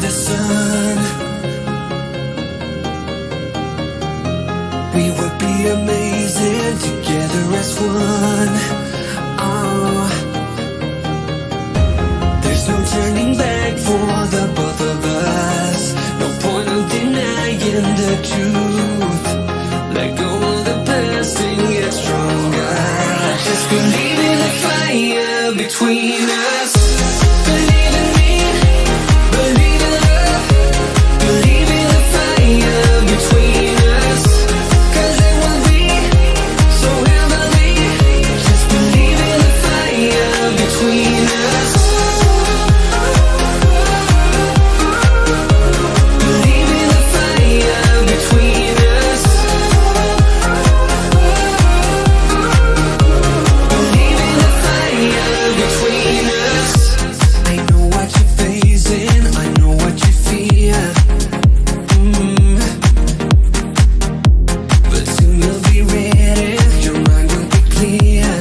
the sun. We would be amazing together as one. Oh, there's no turning back for the both of us. No point of denying the truth. Let go of the past and get stronger. Just believe in the fire between us. Believe in me, believe in love. Believe in the fire between us. 'Cause it will be so heavenly. Just believe in the fire between us. Believe in the fire between us. Believe in the fire between us. I know what you're facing, I know what you fear. But soon you'll be ready, your mind will be clear.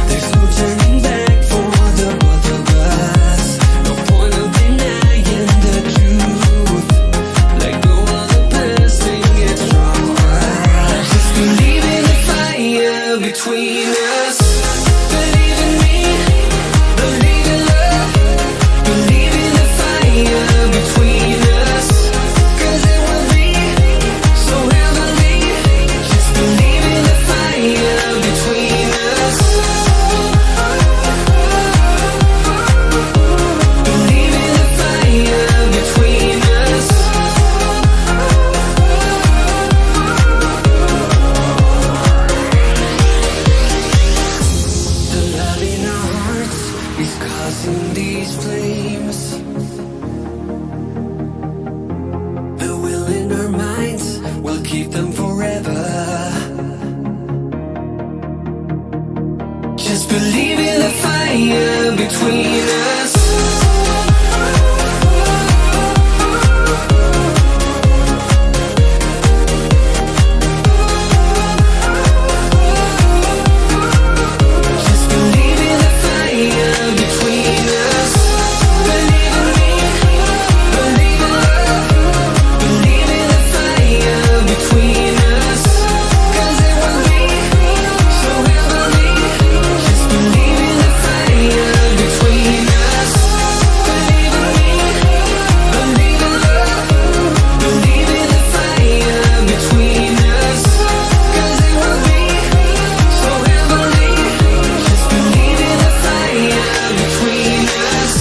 There's no turning back for the both of us. No point of denying the truth. Let go of the past and get stronger. Just believe in the fire between us. Believe in me, believe in love. Believe in the fire between us. 'Cause it will be so heavenly. Just believe in the fire between us. Believe in the fire between us. The love in our hearts is causing these flames. The will in our minds will keep them forever. Just believe in the fire between us. Just believe in the fire between us. Believe in me, believe in love. Believe in the fire between us. 'Cause it will be so heavenly. Just believe in the fire between us. Believe in me, believe in love. Believe in the fire between us. 'Cause it will be so heavenly. Just believe in the fire between us.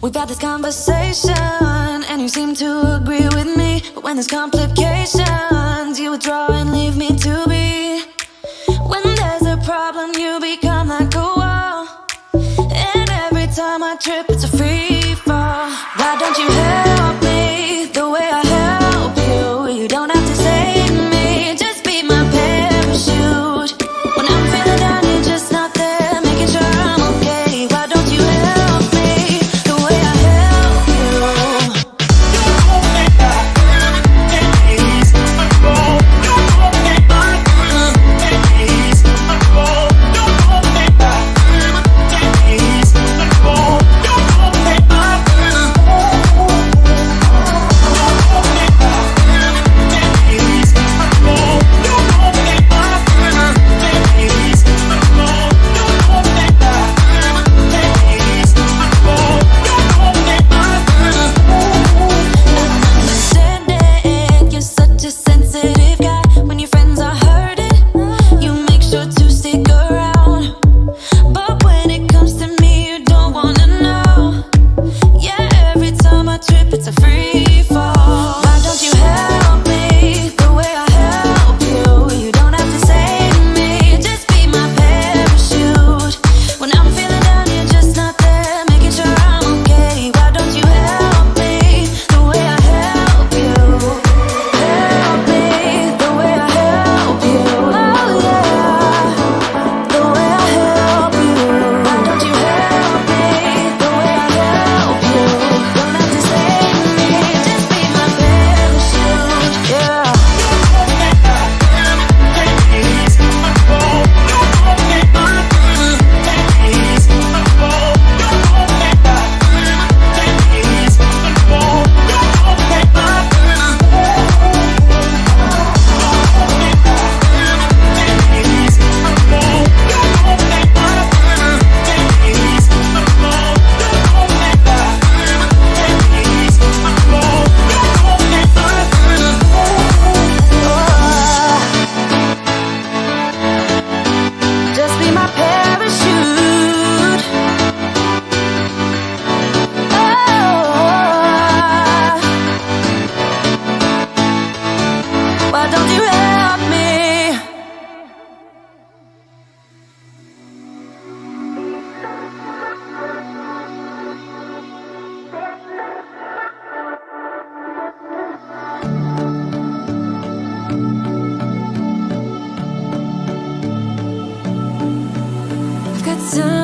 We've had this conversation and you seem to agree with me. But when there's complications, you withdraw and leave me to be. When there's a problem, you become like a wall. And every time I trip, it's a free fall. Why don't you help me the way I help you? You don't have to save me, just be my parachute. When I'm feeling down, you're just not there, making sure I'm okay. Why don't you help me the way I help you? my parachute. Oh, why don't you help me? I've got sunshine,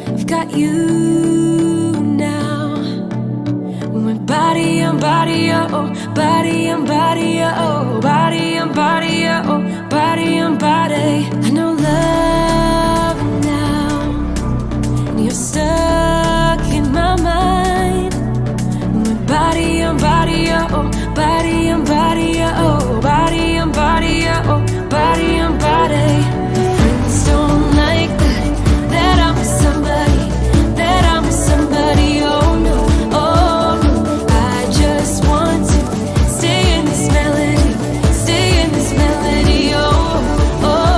I've got you now. When we're body on body, oh, body on body, oh, body on body, oh, body on body. I know love now, and you're stuck in my mind. When we're body on body, oh, body on body, oh, body on body, oh, body on body. Friends don't like that I'm with somebody, that I'm with somebody. Oh no, oh no. I just want to stay in this melody, stay in this melody. Oh, oh.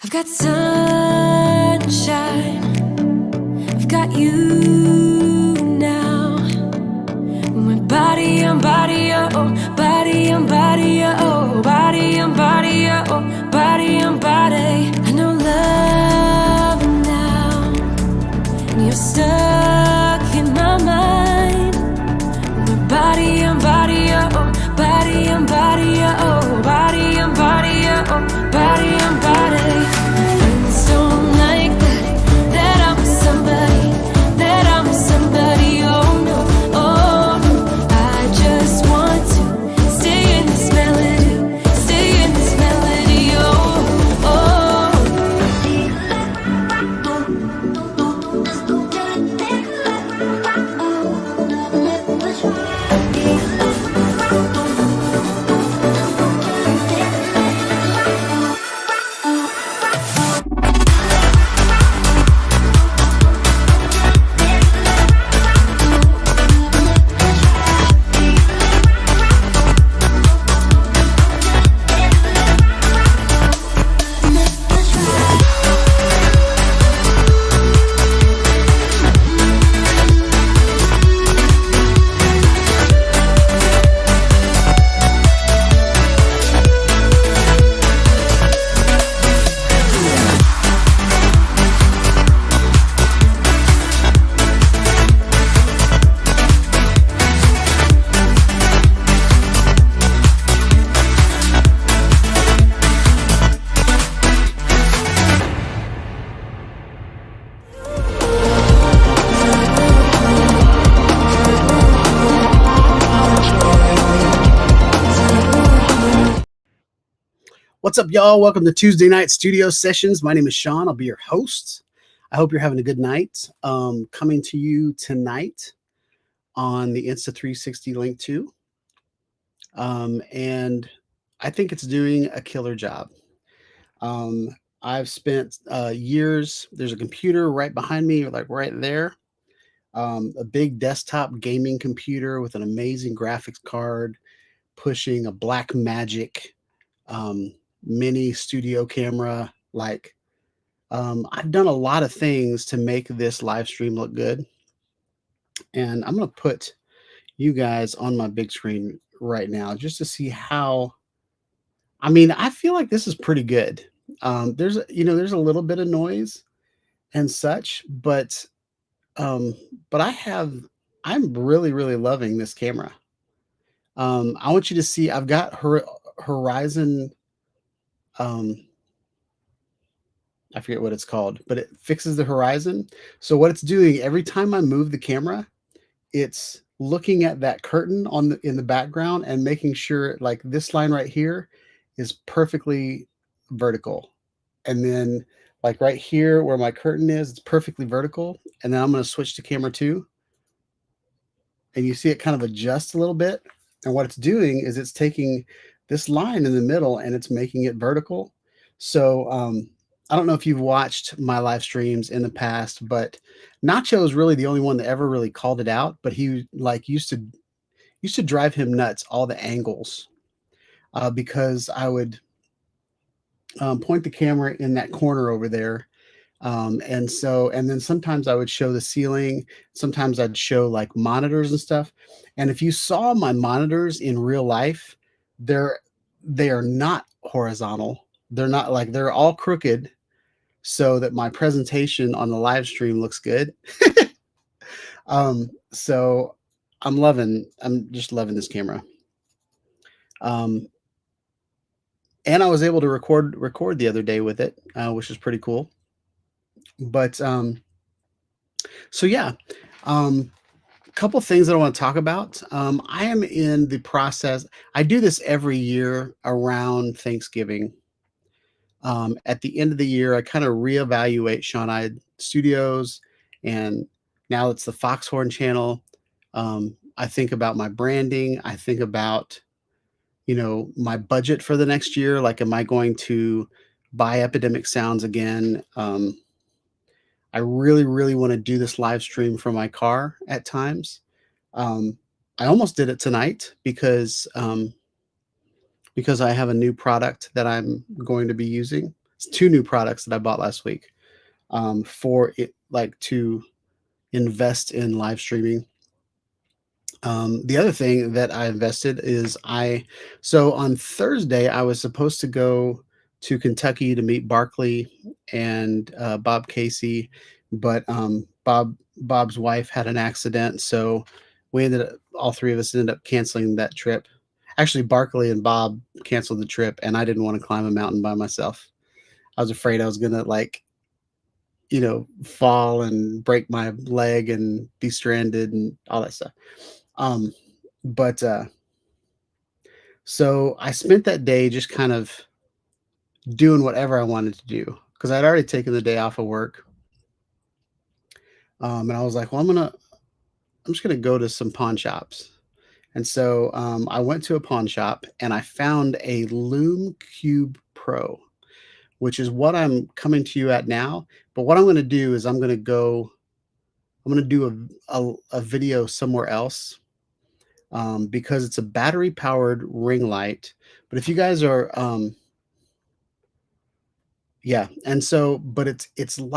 I've got sunshine, I've got you now. When we're body on body, oh, body on body, oh, body on body, oh, body on body. I know love now, and you're stuck in my mind. When we're body on body, oh, body on body, oh, body on body, oh, body on body. Friends don't like that I'm with somebody, that I'm with somebody. Oh no, oh no. I just want to stay in this melody, stay in this melody. Oh, oh. What's up, y'all? Welcome to Tuesday Night Studio Sessions. My name is Sean. I'll be your host. I hope you're having a good night. Coming to you tonight on the Insta360 Link 2. And I think it's doing a killer job. I've spent years. There's a computer right behind me, like right there. A big desktop gaming computer with an amazing graphics card, pushing a Black Magic mini studio camera. Like, I've done a lot of things to make this live stream look good. And I'm going to put you guys on my big screen right now just to see how, I mean, I feel like this is pretty good. There's a little bit of noise and such, but I'm really, really loving this camera. I want you to see, I've got Horizon um, I forget what it's called, but it fixes the horizon. So what it's doing every time I move the camera, it's looking at that curtain on the in the background and making sure like this line right here is perfectly vertical. And then like right here where my curtain is, it's perfectly vertical. And then I'm going to switch to camera 2 and you see it kind of adjust a little bit. And what it's doing is it's taking this line in the middle and it's making it vertical. So I don't know if you've watched my live streams in the past, but Nacho is really the only one that ever really called it out. But he like used to drive him nuts all the angles because I would point the camera in that corner over there. And then sometimes I would show the ceiling. Sometimes I'd show like monitors and stuff. And if you saw my monitors in real life, they're they are not horizontal. They're not like they're all crooked so that my presentation on the live stream looks good. So I'm just loving this camera. Um, and I was able to record the other day with it, which is pretty cool. But so yeah, um, couple things that I want to talk about. I am in the process. I do this every year around Thanksgiving. At the end of the year, I kind of reevaluate Sean I Studios, and now it's the Foxhorn channel. I think about my branding. I think about my budget for the next year. Like, am I going to buy Epidemic Sounds again? I really, really want to do this live stream from my car at times. Um, I almost did it tonight because I have a new product that I'm going to be using. It's two new products that I bought last week for it, like to invest in live streaming. The other thing that I invested is so on Thursday, I was supposed to go to Kentucky to meet Barkley and Bob Casey, but Bob's wife had an accident, so all three of us ended up canceling that trip. Actually, Barkley and Bob canceled the trip, and I didn't want to climb a mountain by myself. I was afraid I was gonna fall and break my leg and be stranded and all that stuff. Um, but So I spent that day just kind of doing whatever I wanted to do because I'd already taken the day off of work. And I was like, well, I'm just gonna go to some pawn shops. And so I went to a pawn shop and I found a Loom Cube Pro, which is what I'm coming to you at now. But what I'm going to do is I'm going to do a video somewhere else because it's a battery powered ring light. But if you guys are, yeah, and so, but it's an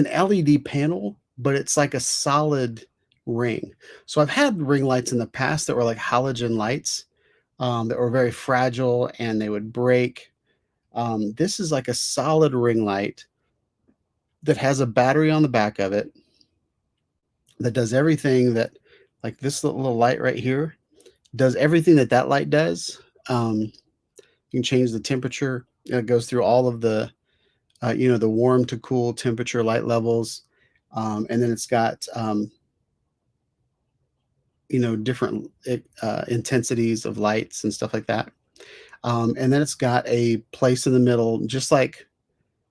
LED panel, but it's like a solid ring. So I've had ring lights in the past that were like halogen lights that were very fragile and they would break. This is like a solid ring light that has a battery on the back of it that does everything that, like this little light right here, does everything that that light does. You can change the temperature. It goes through all of the warm to cool temperature light levels. And then it's got, different intensities of lights and stuff like that. And then it's got a place in the middle, just like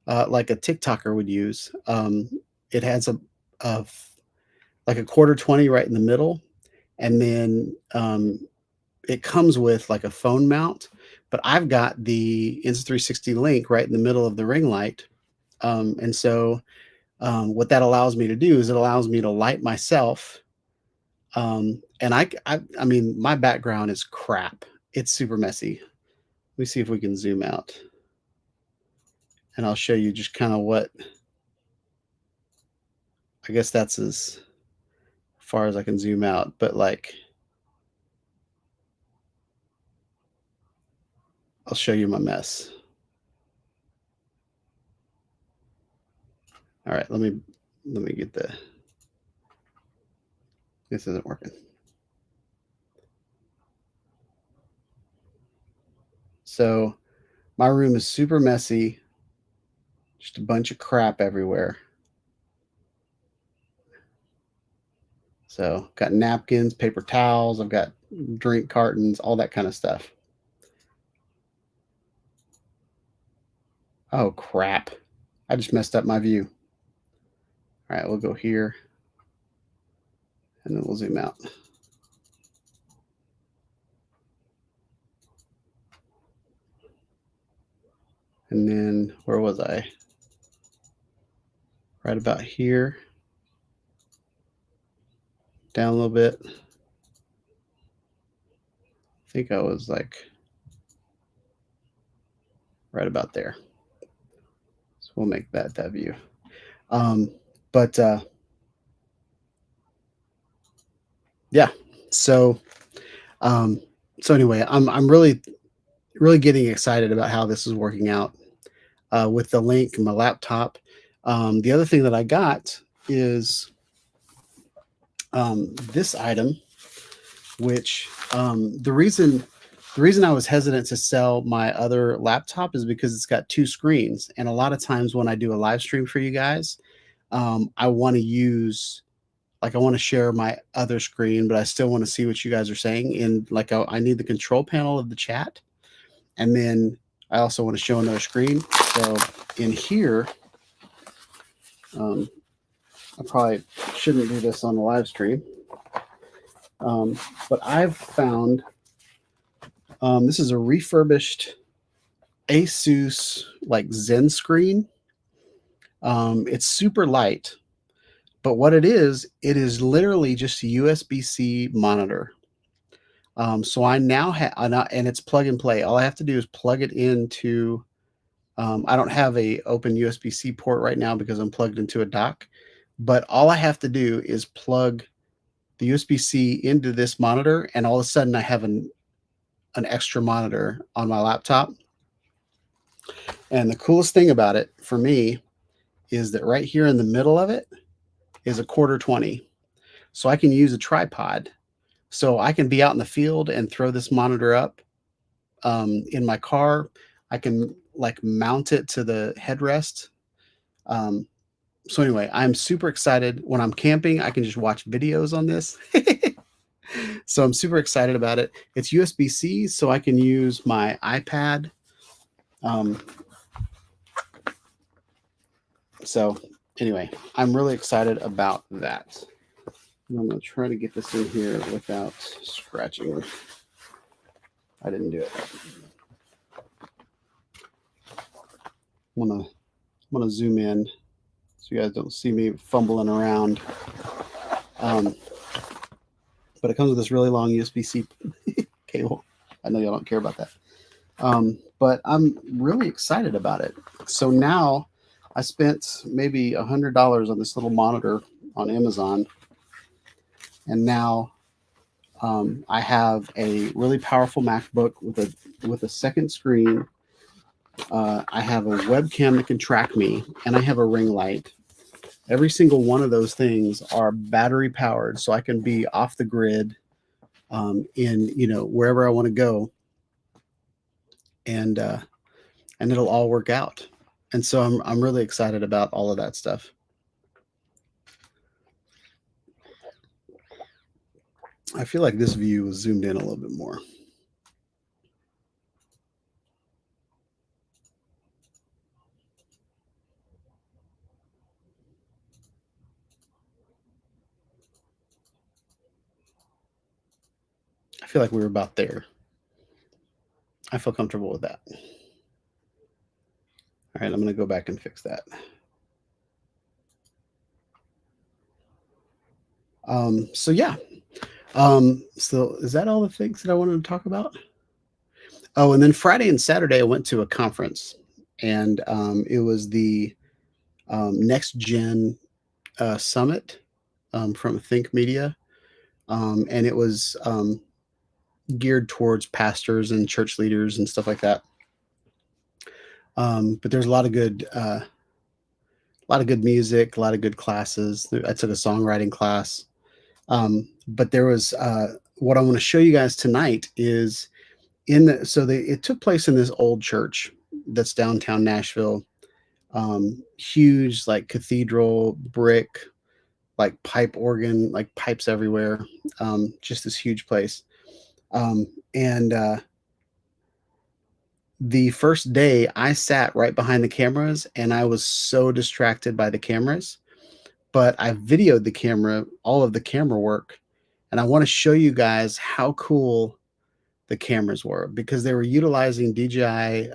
a TikToker would use. It has a like a quarter 20 right in the middle, and then it comes with like a phone mount. But I've got the Insta360 link right in the middle of the ring light, and so what that allows me to do is it allows me to light myself. And I mean, my background is crap. It's super messy. Let me see if we can zoom out, and I'll show you just kind of what. I guess that's as far as I can zoom out, but like I'll show you my mess. All right, let me get this isn't working. So My room is super messy, just a bunch of crap everywhere. So, got napkins, paper towels, I've got drink cartons, all that kind of stuff. Oh, crap. I just messed up my view. All right, we'll go here and then we'll zoom out. And then where was I? Right about here. Down a little bit. I think I was like right about there. So we'll make that view. Um, but yeah, so um, so anyway, I'm really getting excited about how this is working out with the link and my laptop. The other thing that I got is this item, which the reason I was hesitant to sell my other laptop is because it's got two screens, and a lot of times when I do a live stream for you guys, I want to use like I want to share my other screen, but I still want to see what you guys are saying. And like I need the control panel of the chat, and then I also want to show another screen. So in here, um, I probably shouldn't do this on the live stream, but I've found this is a refurbished Asus like Zen screen. It's super light, but what it is literally just a USB-C monitor. So I now have, and it's plug and play. All I have to do is plug it into. I don't have a open USB-C port right now because I'm plugged into a dock, but all I have to do is plug the USB-C into this monitor, and all of a sudden I have an extra monitor on my laptop. And the coolest thing about it for me is that right here in the middle of it is a quarter 20. So I can use a tripod. So I can be out in the field and throw this monitor up in my car. I can like mount it to the headrest. Um, so anyway, I'm super excited. When I'm camping, I can just watch videos on this. So I'm super excited about it. It's USB-C, so I can use my iPad. So anyway, I'm really excited about that. And I'm going to try to get this in here without scratching. I didn't do it. I'm gonna zoom in so you guys don't see me fumbling around. But it comes with this really long USB-C cable. I know y'all don't care about that. But I'm really excited about it. So now I spent maybe $100 on this little monitor on Amazon, and now I have a really powerful MacBook with a second screen. I have a webcam that can track me, and I have a ring light. Every single one of those things are battery powered, so I can be off the grid in wherever I want to go, and it'll all work out. And so I'm really excited about all of that stuff. I feel like this view was zoomed in a little bit more. I feel like we were about there. I feel comfortable with that. All right, I'm going to go back and fix that. So yeah. So is that all the things that I wanted to talk about? Oh, and then Friday and Saturday I went to a conference, and it was the Next Gen Summit from Think Media, and it was geared towards pastors and church leaders and stuff like that. But there's a lot of good music, a lot of good classes. I took a songwriting class. But there was what I want to show you guys tonight is it took place in this old church. that's downtown Nashville. Huge, like cathedral brick, like pipe organ, like pipes everywhere. Just this huge place. And The first day I sat right behind the cameras and I was so distracted by the cameras, but I videoed the camera, all of the camera work, and I want to show you guys how cool the cameras were because they were utilizing DJI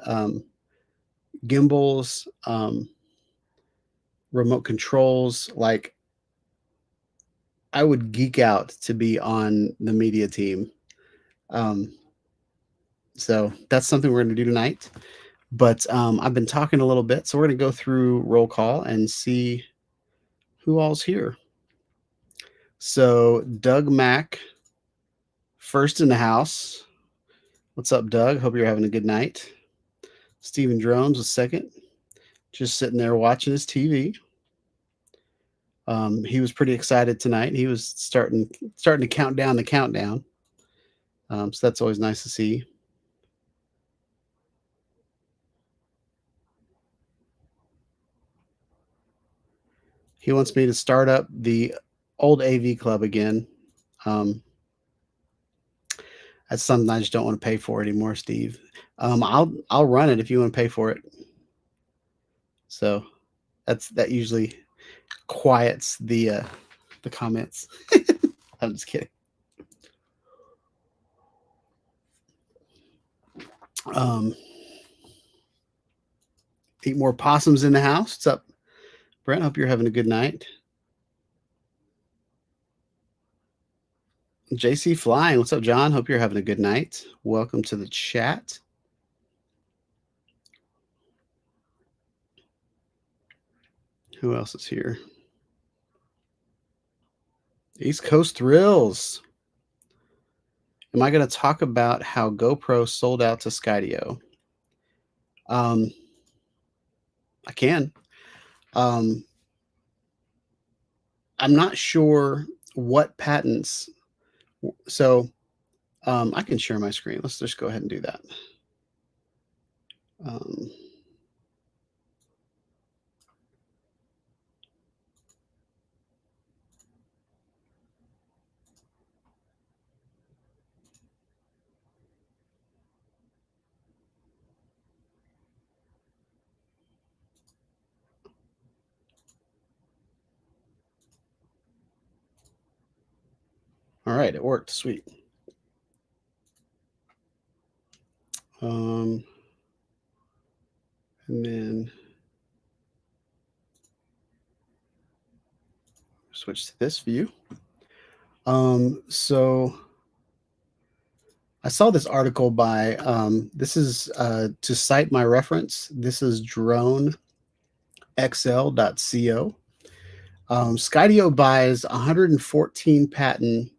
gimbals, remote controls. Like, I would geek out to be on the media team. Um, so that's something we're going to do tonight. But I've been talking a little bit, so we're going to go through roll call and see who all's here. So Doug Mack, first in the house. What's up, Doug? Hope you're having a good night. Stephen Drones was second, just sitting there watching his TV. He was pretty excited tonight. He was starting to count down the countdown. So that's always nice to see. He wants me to start up the old AV club again. That's something I just don't want to pay for anymore, Steve. I'll run it if you want to pay for it. So that usually quiets the comments. I'm just kidding. Eat more possums in the house. What's up, Brent? Hope you're having a good night. JC Flying. What's up, John? Hope you're having a good night. Welcome to the chat. Who else is here? East Coast Thrills. Am I going to talk about how GoPro sold out to Skydio? I can. I'm not sure what patents. So I can share my screen. Let's just go ahead and do that. All right, it worked. Sweet. And then switch to this view. So I saw this article by, this is to cite my reference. This is dronexl.co. Skydio buys 114 patent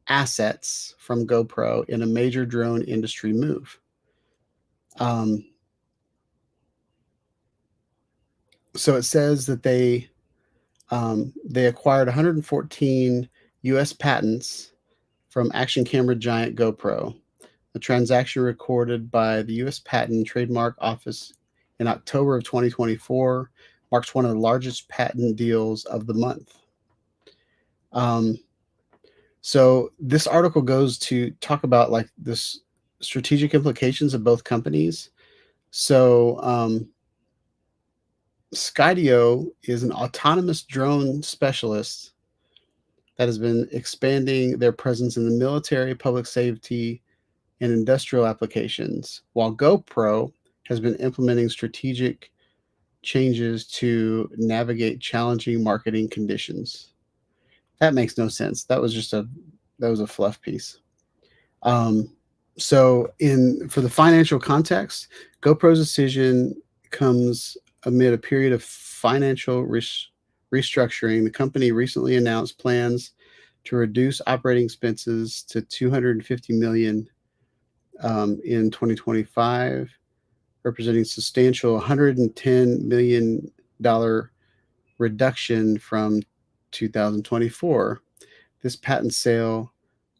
assets from GoPro in a major drone industry move. So it says that they acquired 114 U.S. patents from action camera giant GoPro. The transaction recorded by the U.S. Patent and Trademark Office in October of 2024 marks one of the largest patent deals of the month. So this article goes to talk about like this strategic implications of both companies. So Skydio is an autonomous drone specialist that has been expanding their presence in the military, public safety, and industrial applications, while GoPro has been implementing strategic changes to navigate challenging marketing conditions. That makes no sense. That was a fluff piece. So for the financial context, GoPro's decision comes amid a period of financial restructuring. The company recently announced plans to reduce operating expenses to $250 million in 2025, representing substantial $110 million reduction from 2024. This patent sale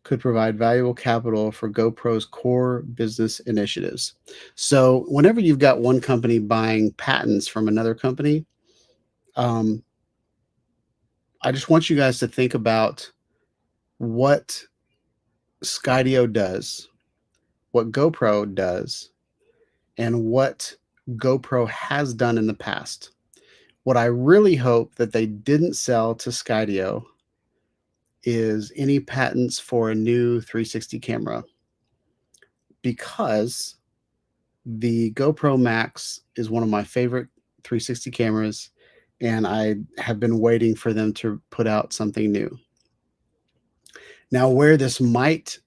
could provide valuable capital for GoPro's core business initiatives. So, whenever you've got one company buying patents from another company, um, I just want you guys to think about what Skydio does, what GoPro does, and what GoPro has done in the past. What I really hope that they didn't sell to Skydio is any patents for a new 360 camera, because the GoPro Max is one of my favorite 360 cameras, and I have been waiting for them to put out something new. Now, where this might,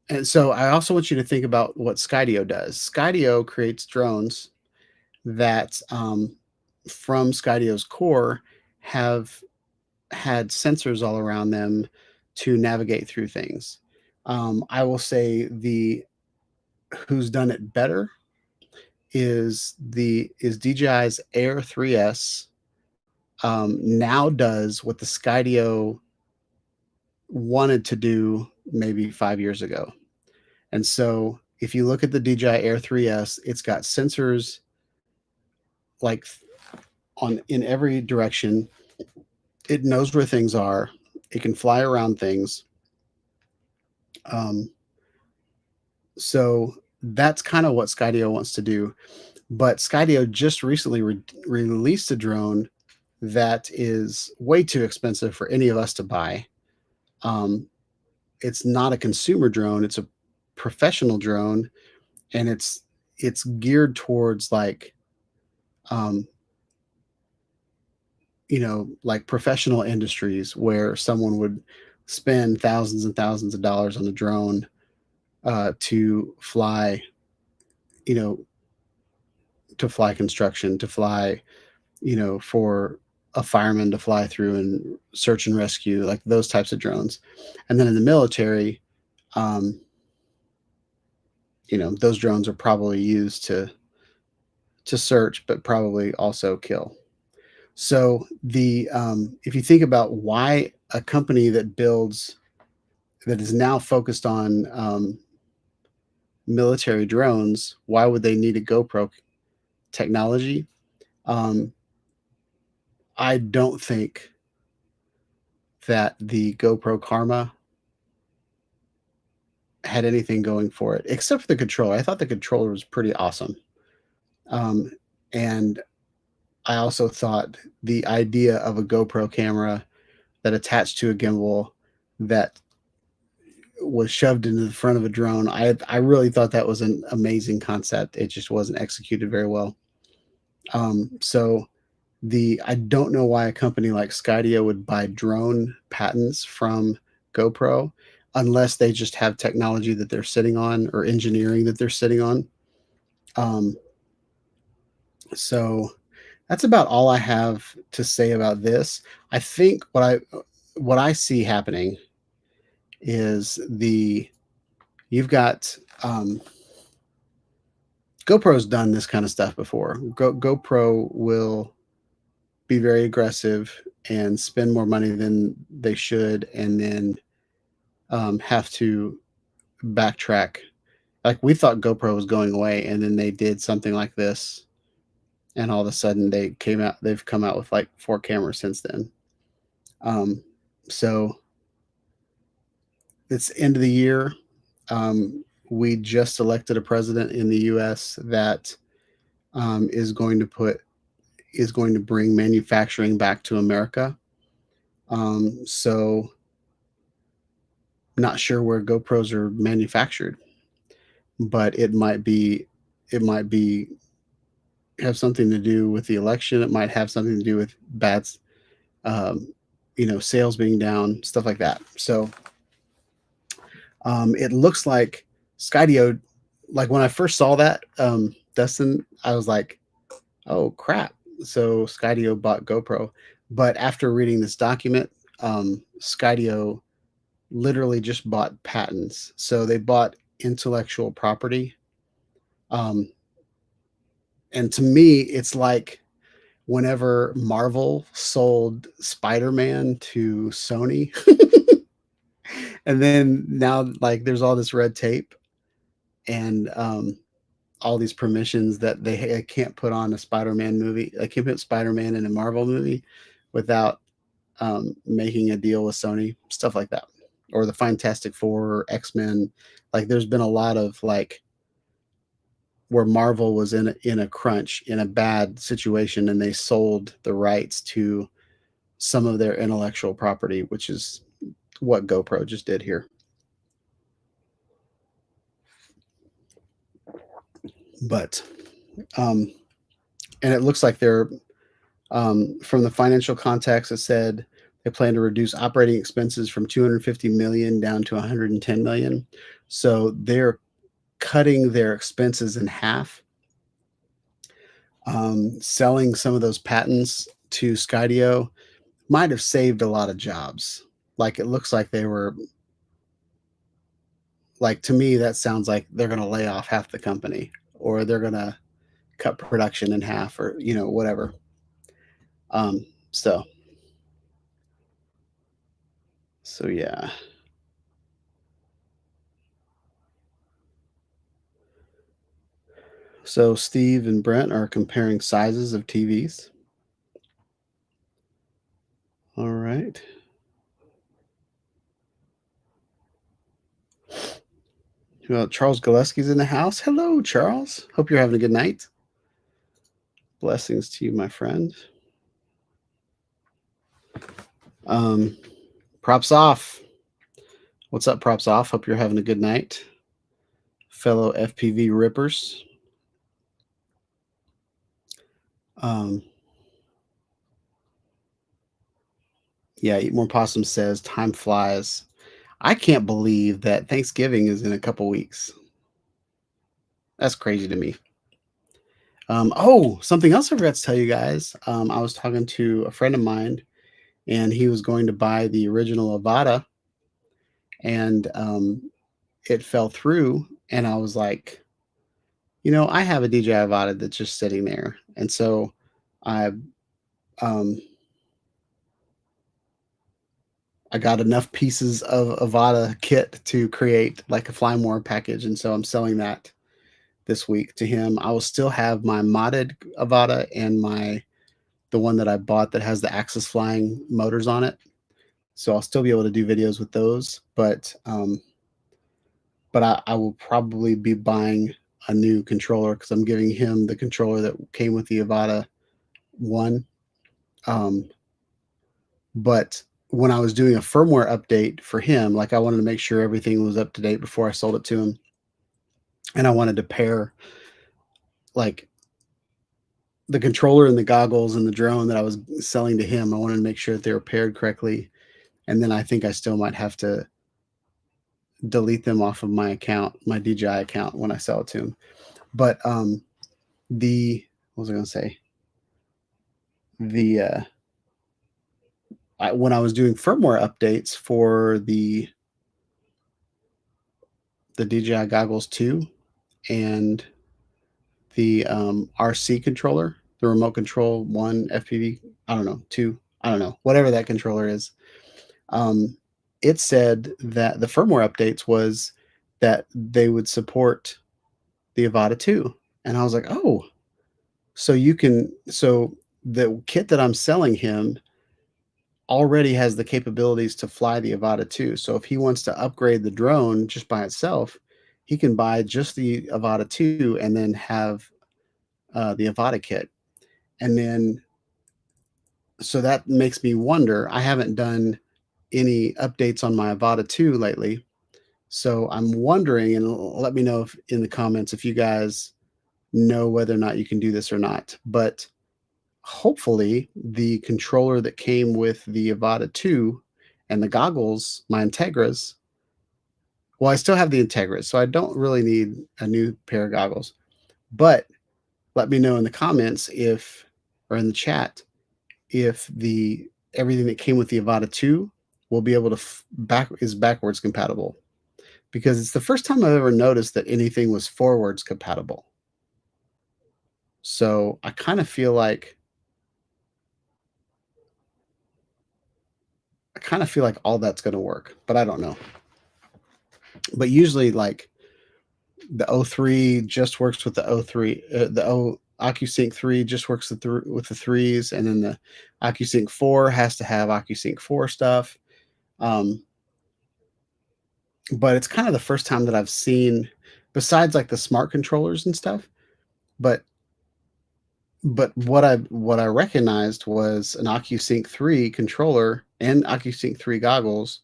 and so I also want you to think about what Skydio does. Skydio creates drones that, from Skydio's core, have had sensors all around them to navigate through things. I will say the who's done it better is DJI's Air 3S. Now does what the Skydio wanted to do maybe 5 years ago. And so if you look at the DJI Air 3S, it's got sensors like on in every direction. It knows where things are. It can fly around things. Um, so that's kind of what Skydio wants to do. But Skydio just recently released a drone that is way too expensive for any of us to buy. Um, it's not a consumer drone; it's a professional drone, and it's geared towards like, um, like professional industries where someone would spend thousands and thousands of dollars on a drone to fly, you know, to fly construction, to fly, for a fireman to fly through and search and rescue, like those types of drones. And then in the military, um, those drones are probably used to search, but probably also kill. So if you think about why a company that is now focused on military drones, why would they need a GoPro technology? Um, I don't think that the GoPro Karma had anything going for it except for the controller. I thought the controller was pretty awesome. Um, and I also thought the idea of a GoPro camera that attached to a gimbal that was shoved into the front of a drone, I really thought that was an amazing concept. It just wasn't executed very well. So I don't know why a company like Skydio would buy drone patents from GoPro unless they just have technology that they're sitting on or engineering that they're sitting on. Um, so that's about all I have to say about this. I think what I see happening is you've got GoPro's done this kind of stuff before. GoPro will be very aggressive and spend more money than they should, and then have to backtrack. Like we thought GoPro was going away, and then they did something like this, and all of a sudden they've come out with like 4 cameras since then. So it's end of the year. We just elected a president in the U.S. that is going to bring manufacturing back to America. So not sure where GoPros are manufactured, but it might be have something to do with the election. It might have something to do with um, sales being down, stuff like that. So it looks like Skydio, like when I first saw that, Dustin, I was like, oh crap. So Skydio bought GoPro. But after reading this document, Skydio literally just bought patents. So they bought intellectual property. Um, and to me, it's like whenever Marvel sold Spider-Man to Sony And then now, like, there's all this red tape and all these permissions that they can't put on a Spider-Man movie. I can't put Spider-Man in a Marvel movie without making a deal with Sony, stuff like that, or the Fantastic Four or X-Men. Like, there's been a lot of like where Marvel was in a crunch, in a bad situation, and they sold the rights to some of their intellectual property, which is what GoPro just did here. But and it looks like they're from the financial context, it said they plan to reduce operating expenses from 250 million down to 110 million. So they're cutting their expenses in half. Selling some of those patents to Skydio might have saved a lot of jobs. Like, it looks like they were, like, to me that sounds like they're going to lay off half the company, or they're going to cut production in half, or whatever. Um, so so yeah. So Steve and Brent are comparing sizes of TVs. All right. Well, Charles Gillespie's in the house. Hello, Charles. Hope you're having a good night. Blessings to you, my friend. Um, Props off. What's up, props off? Hope you're having a good night, fellow FPV rippers. Um, yeah, Eat More Possum says time flies. I can't believe that Thanksgiving is in a couple weeks. That's crazy to me. Oh, something else I forgot to tell you guys. I was talking to a friend of mine, and he was going to buy the original Avata, and it fell through. And I was like, I have a DJI Avata that's just sitting there, and so I um, I got enough pieces of Avata kit to create like a Fly More package, and so I'm selling that this week to him. I will still have my modded Avata and the one that I bought that has the Axis Flying motors on it. So I'll still be able to do videos with those, but I will probably be buying a new controller because I'm giving him the controller that came with the Avata one. Um, but when I was doing a firmware update for him, like, I wanted to make sure everything was up to date before I sold it to him, and I wanted to pair like the controller and the goggles and the drone that I was selling to him. I wanted to make sure that they were paired correctly, and then I think I still might have to delete them off of my account, my DJI account, when I sell it to him. But the what was I going to say? The when I was doing firmware updates for the DJI goggles 2 and the RC controller, the remote control 1 FPV, I don't know, 2, I don't know, whatever that controller is. Um, it said that the firmware updates was that they would support the Avata 2. And I was like, oh, so the kit that I'm selling him already has the capabilities to fly the Avata 2. So if he wants to upgrade the drone just by itself, he can buy just the Avata 2 and then have the Avata kit. And then, so that makes me wonder. I haven't done any updates on my Avata 2 lately. So I'm wondering, and let me know if, in the comments, if you guys know whether or not you can do this or not. But hopefully the controller that came with the Avata 2 and the goggles, my Integras, well, I still have the Integras, so I don't really need a new pair of goggles. But let me know in the comments or in the chat, if everything that came with the Avata 2 will be able to is backwards compatible, because it's the first time I've ever noticed that anything was forwards compatible. So I kind of feel like all that's going to work, but I don't know. But usually, like the O3 just works with the O3, the OcuSync 3 just works with the threes, and then the OcuSync 4 has to have OcuSync 4 stuff. Um, but it's kind of the first time that I've seen, besides like the smart controllers and stuff, but what I recognized was an OcuSync 3 controller and OcuSync 3 goggles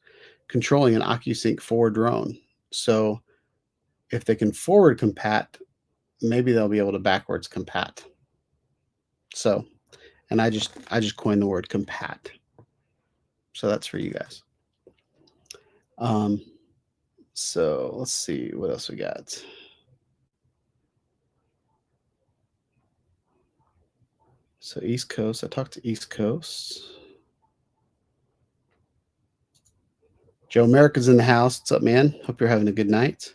controlling an OcuSync 4 drone. So if they can forward compat, maybe they'll be able to backwards compat. So, and I just coined the word compat. So that's for you guys. So let's see what else we got. So East Coast, I talked to East Coast. Joe America's in the house. What's up, man? Hope you're having a good night.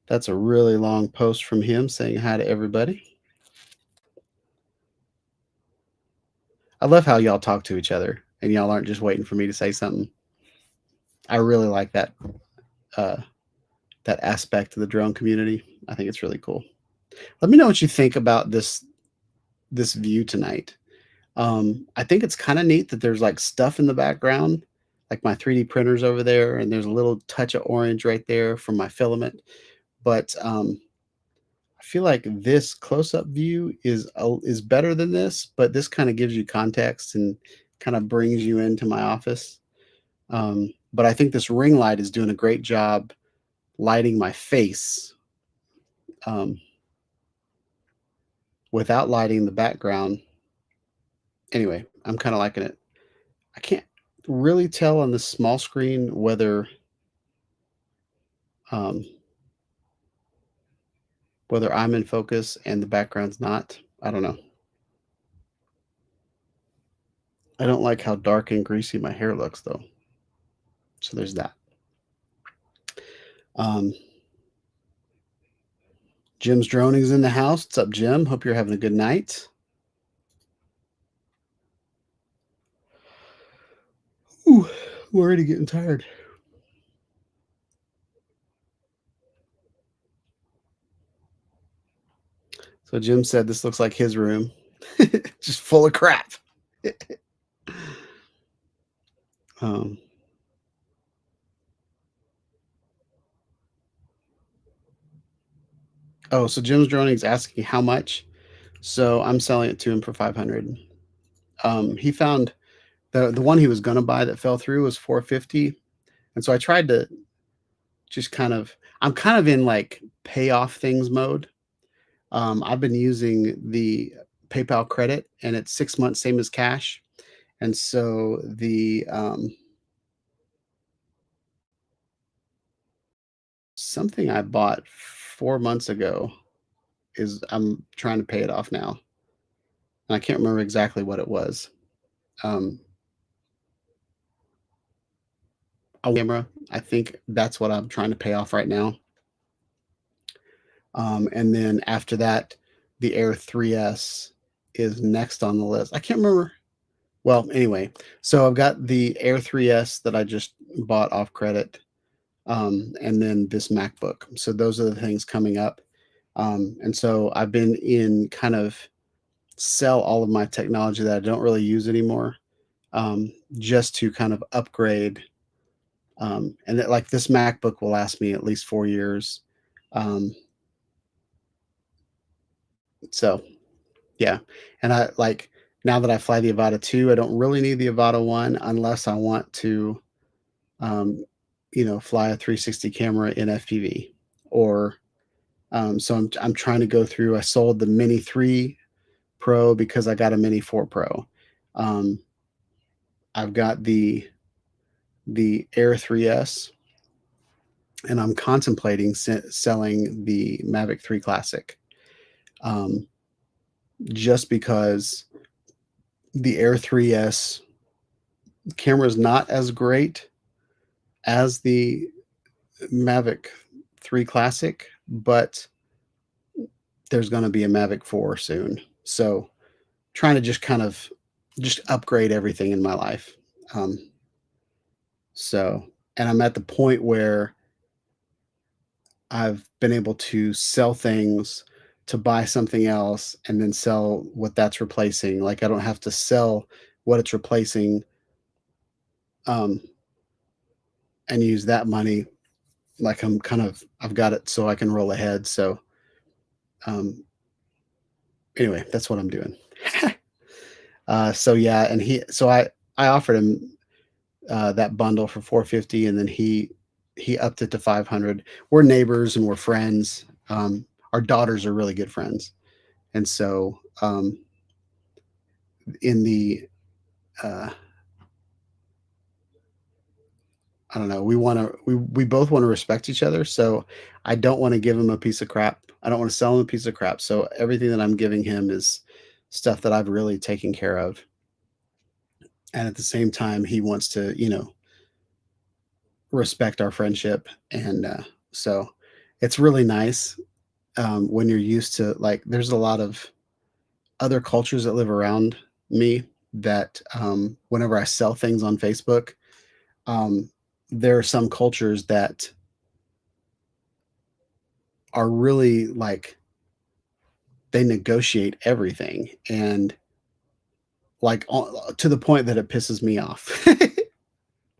That's a really long post from him saying hi to everybody. I love how y'all talk to each other and y'all aren't just waiting for me to say something. I really like that that aspect of the drone community. I think it's really cool. Let me know what you think about this view tonight. I think it's kind of neat that there's like stuff in the background, like my 3D printers over there, and there's a little touch of orange right there from my filament. But I feel like this close-up view is better than this, but this kind of gives you context and kind of brings you into my office. But I think this ring light is doing a great job lighting my face without lighting the background. Anyway, I'm kind of liking it. I can't really tell on this small screen um, whether I'm in focus and the background's not. I don't know. I don't like how dark and greasy my hair looks, though. So there's that. Jim's Droning's in the house. What's up, Jim? Hope you're having a good night. Ooh, I'm already getting tired. So Jim said this looks like his room, just full of crap. um, oh, so Jim's Droning's asking how much. So I'm selling it to him for 500. He found the one he was gonna buy that fell through was 450, and so I tried to just I'm kind of in like pay off things mode. I've been using the PayPal credit, and it's 6 months, same as cash. And so the something I bought 4 months ago is I'm trying to pay it off now. And I can't remember exactly what it was. Um, a camera. I think that's what I'm trying to pay off right now. And then after that, the Air 3S is next on the list. I can't remember. Well, anyway, so I've got the Air 3S that I just bought off credit, and then this MacBook. So those are the things coming up. And so I've been in kind of sell all of my technology that I don't really use anymore, just to kind of upgrade. And that, like, this MacBook will last me at least 4 years. So yeah, and I like now that I fly the Avata 2, I don't really need the Avata 1 unless I want to, um, fly a 360 camera in FPV. Or so I'm trying to go through. I sold the Mini 3 Pro because I got a Mini 4 Pro. I've got the Air 3S, and I'm contemplating selling the Mavic 3 Classic, just because the Air 3S camera is not as great as the Mavic 3 Classic, but there's going to be a Mavic 4 soon. So trying to just kind of just upgrade everything in my life. So, and I'm at the point where I've been able to sell things to buy something else and then sell what that's replacing. Like I don't have to sell what it's replacing, um, and use that money. Like I've got it so I can roll ahead. So um, anyway, that's what I'm doing. So yeah, and I offered him that bundle for 450, and then he upped it to 500. We're neighbors and we're friends. Our daughters are really good friends, and so in the uh, I don't know. We both want to respect each other. So I don't want to give him a piece of crap. I don't want to sell him a piece of crap. So everything that I'm giving him is stuff that I've really taken care of. And at the same time, he wants to, respect our friendship. And so it's really nice when you're used to, like, there's a lot of other cultures that live around me that whenever I sell things on Facebook, um, there are some cultures that are really like they negotiate everything and like to the point that it pisses me off.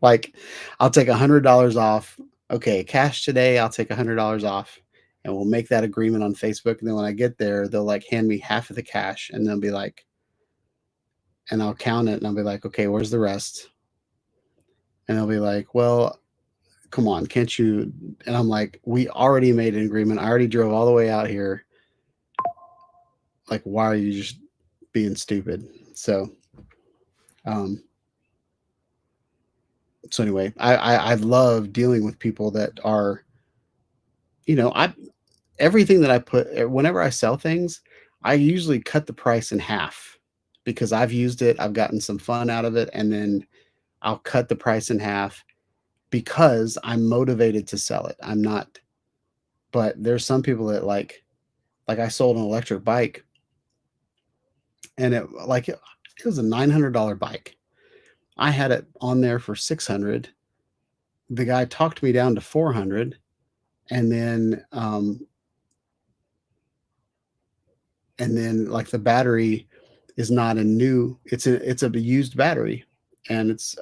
Like I'll take $100 off. Okay, cash today, I'll take $100 off and we'll make that agreement on Facebook. And then when I get there, they'll like hand me half of the cash and they'll be like, and I'll count it and I'll be like, okay, where's the rest? And they'll be like, well, come on, can't you? And I'm like, we already made an agreement. I already drove all the way out here. Like, why are you just being stupid? Um, so anyway, I love dealing with people that are, I everything that I put whenever I sell things, I usually cut the price in half because I've used it, I've gotten some fun out of it, and then I'll cut the price in half because I'm motivated to sell it. I'm not, but there's some people that like I sold an electric bike and it was a $900 bike. I had it on there for 600. The guy talked me down to 400, and then like the battery is not a new, it's a used battery, and it's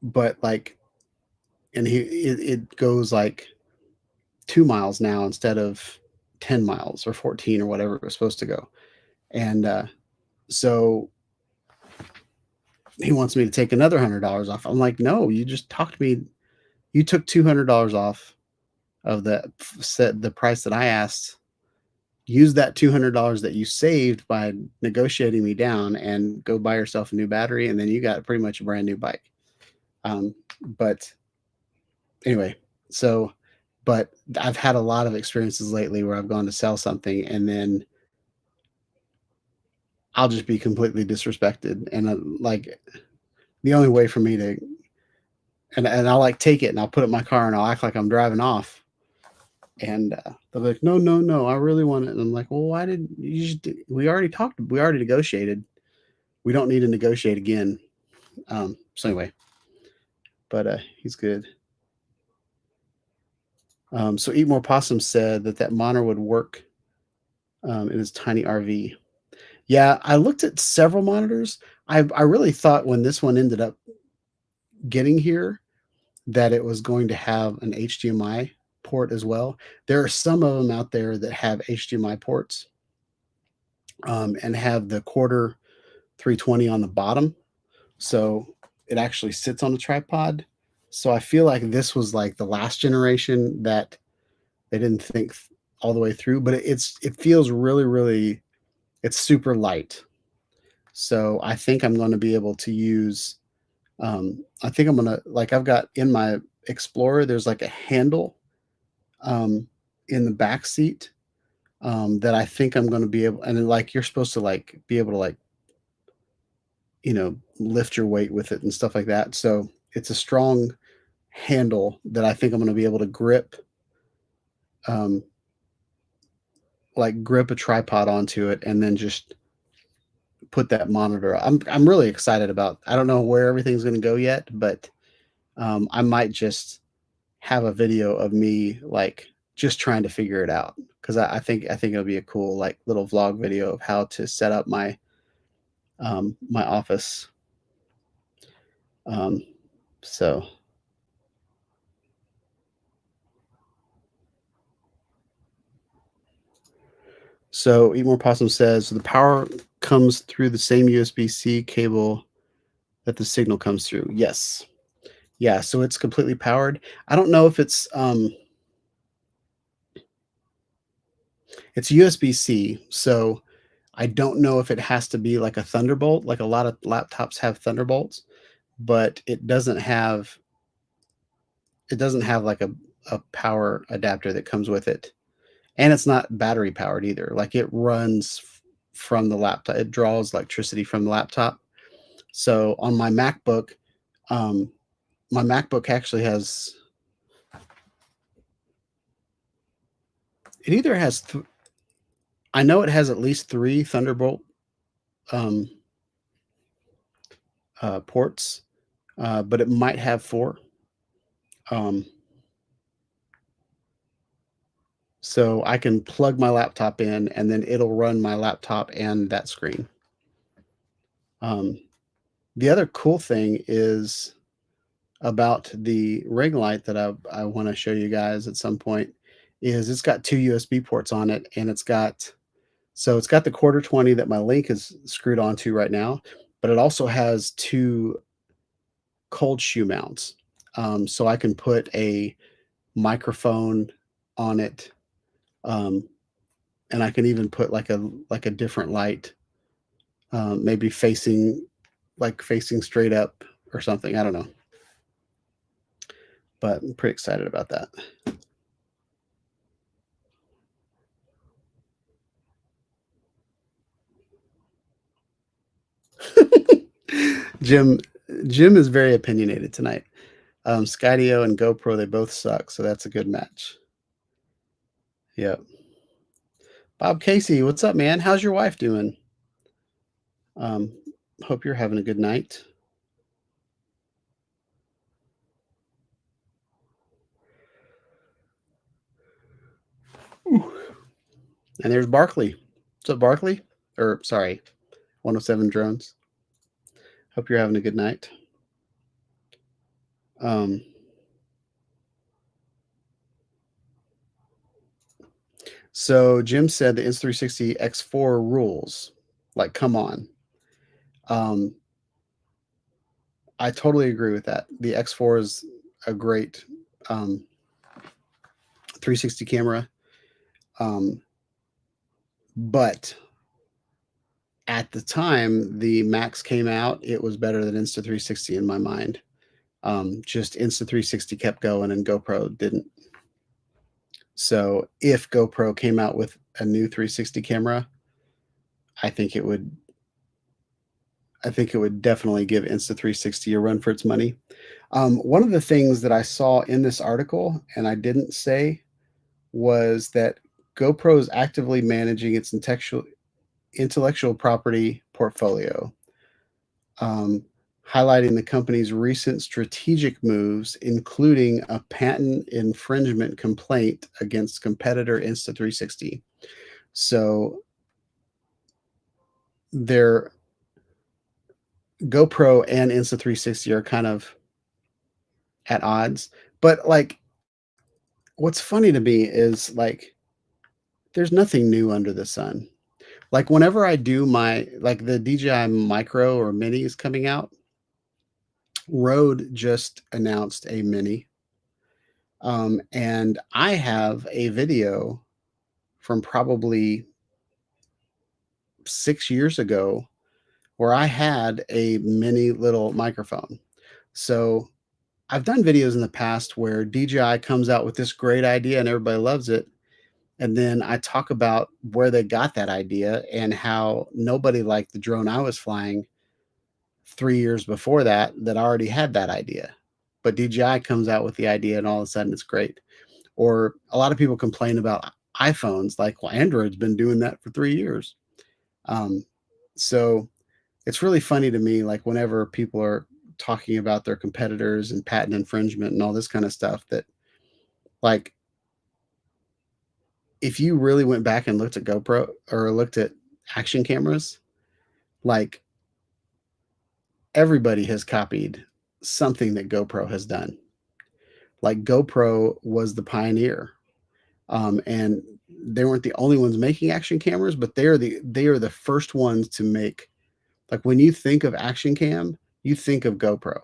but like and it goes like 2 miles now instead of 10 miles or 14 or whatever it was supposed to go. And so he wants me to take another $100 off. I'm like, no, you just talked me. You took $200 off of the price that I asked. Use that $200 that you saved by negotiating me down and go buy yourself a new battery, and then you got pretty much a brand new bike. But anyway, so but I've had a lot of experiences lately where I've gone to sell something and then I'll just be completely disrespected, and like the only way for me to and I'll like take it and I'll put it in my car and I'll act like I'm driving off, and they'll be like, no, no, no, I really want it. And I'm like, well, why did you just? We already talked. We already negotiated. We don't need to negotiate again. So anyway, but he's good. So Eat More Possum said that monitor would work in his tiny RV. Yeah, I looked at several monitors. I really thought when this one ended up getting here that it was going to have an HDMI port as well. There are some of them out there that have HDMI ports and have the quarter 320 on the bottom. So it actually sits on a tripod. So I feel like this was like the last generation that they didn't think all the way through, but it feels really, really, it's super light. So I think I'm going to be able to use, I think I'm going to, like, I've got in my Explorer, there's like a handle in the back seat that I think I'm going to be able, and then, like, you're supposed to like be able to like, lift your weight with it and stuff like that. So it's a strong handle that I think I'm going to be able to um, grip a tripod onto it and then just put that monitor. I'm really excited about. I don't know where everything's going to go yet, but I might just have a video of me like just trying to figure it out because I think it'll be a cool like little vlog video of how to set up my office. Um, so Eat More Possum says the power comes through the same USB-C cable that the signal comes through. Yes. Yeah, so it's completely powered. I don't know if it's USB-C, so I don't know if it has to be like a Thunderbolt, like a lot of laptops have Thunderbolts, but it doesn't have like a power adapter that comes with it. And it's not battery powered either. Like it runs from the laptop. It draws electricity from the laptop. So on um, my MacBook actually has it either has I know it has at least 3 Thunderbolt um, ports, but it might have 4. Um, so I can plug my laptop in, and then it'll run my laptop and that screen. Um, the other cool thing is about the ring light that I want to show you guys at some point is it's got 2 USB ports on it, and it's got the quarter 20 that my Link is screwed onto right now, but it also has 2 cold shoe mounts. So I can put a microphone on it, um, and I can even put like a different light, maybe facing straight up or something. I don't know, but I'm pretty excited about that. Jim Jim is very opinionated tonight. Skydio and GoPro, they both suck, so that's a good match. Yep. Bob Casey, what's up, man? How's your wife doing? Um, Hope you're having a good night. Ooh. And there's Barkley. What's up, Barkley? Or sorry, 107 Drones. Hope you're having a good night. Um, so Jim said the Insta360 X4 rules. Like, come on. Um, I totally agree with that. The X4 is a great 360 camera. But at the time the Max came out, it was better than Insta360 in my mind. Just Insta360 kept going and GoPro didn't. So if GoPro came out with a new 360 camera, I think it would definitely give Insta360 a run for its money. One of the things that I saw in this article and I didn't say was that GoPro is actively managing its intellectual property portfolio, highlighting the company's recent strategic moves, including a patent infringement complaint against competitor Insta360. So their GoPro and Insta360 are kind of at odds. But like, what's funny to me is like, there's nothing new under the sun. Like whenever I do the DJI Micro or Mini is coming out, Rode just announced a Mini. And I have a video from probably 6 years ago where I had a mini little microphone. So I've done videos in the past where DJI comes out with this great idea and everybody loves it. And then I talk about where they got that idea and how nobody liked the drone I was flying 3 years before that already had that idea. But DJI comes out with the idea and all of a sudden it's great. Or a lot of people complain about iPhones, like, well, Android's been doing that for 3 years. So it's really funny to me, like whenever people are talking about their competitors and patent infringement and all this kind of stuff that, like, if you really went back and looked at GoPro or looked at action cameras, like everybody has copied something that GoPro has done. Like GoPro was the pioneer, and they weren't the only ones making action cameras, but they are the first ones to make, like, when you think of action cam, you think of GoPro.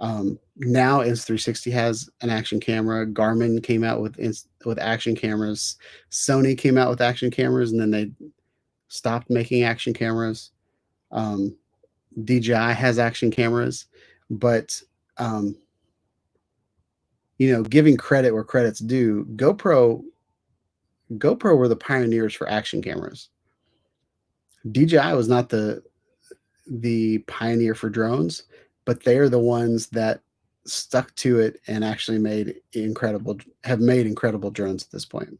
Now Insta360 has an action camera. Garmin came out with action cameras. Sony came out with action cameras, and then they stopped making action cameras. Um, DJI has action cameras, but um, giving credit where credit's due, GoPro were the pioneers for action cameras. DJI was not the pioneer for drones, but they're the ones that stuck to it and actually have made incredible drones at this point.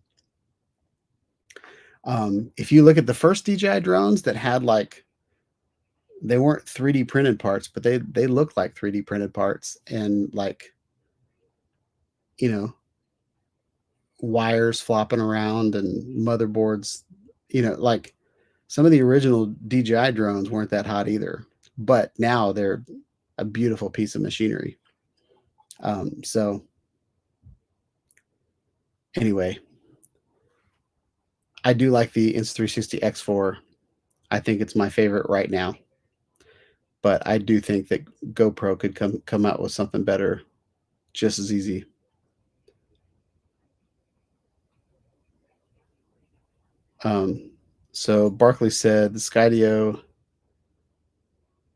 If you look at the first DJI drones that had, like, they weren't 3D printed parts, but they looked like 3D printed parts, and, like, you know, wires flopping around and motherboards, like some of the original DJI drones weren't that hot either, but now they're a beautiful piece of machinery. So anyway, I do like the Insta360 X4. I think it's my favorite right now, but I do think that GoPro could come out with something better just as easy. So Barkley said the Skydio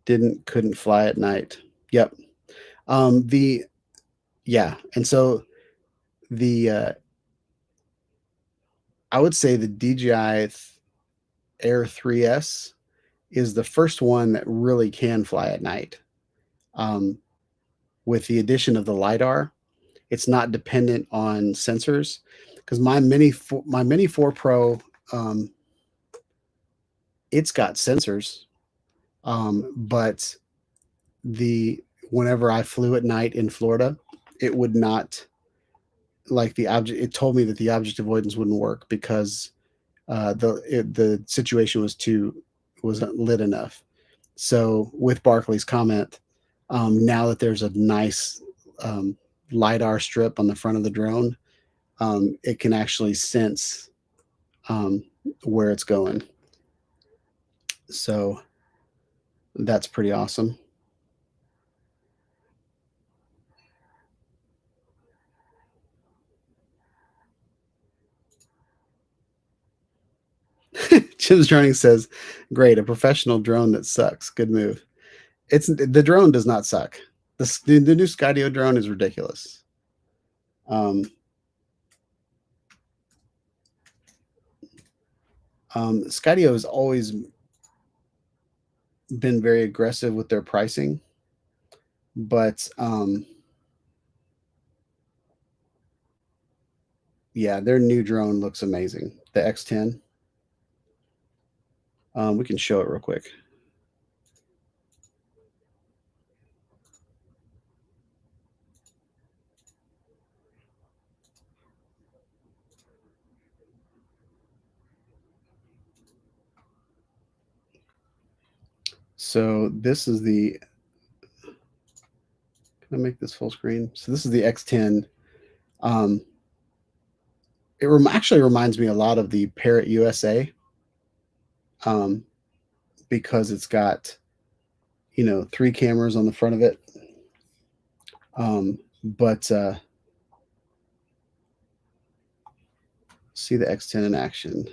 couldn't fly at night. Yep. The Yeah, and so the I would say the DJI Air 3S is the first one that really can fly at night. Um, with the addition of the lidar, it's not dependent on sensors, because my Mini 4 Pro, um, it's got sensors, but the whenever I flew at night in Florida, it would not, like, the object. It told me that the object avoidance wouldn't work because the situation wasn't lit enough. So with Barkley's comment, now that there's a nice lidar strip on the front of the drone, it can actually sense where it's going. So that's pretty awesome. Jim's Droning says, "Great, a professional drone that sucks. Good move." The drone does not suck. The new Skydio drone is ridiculous. Skydio has always been very aggressive with their pricing, but yeah, their new drone looks amazing. The X10. We can show it real quick. So this is the. Can I make this full screen? So this is the X10. Actually reminds me a lot of the Parrot USA, because it's got 3 cameras on the front of it. But see the X10 in action.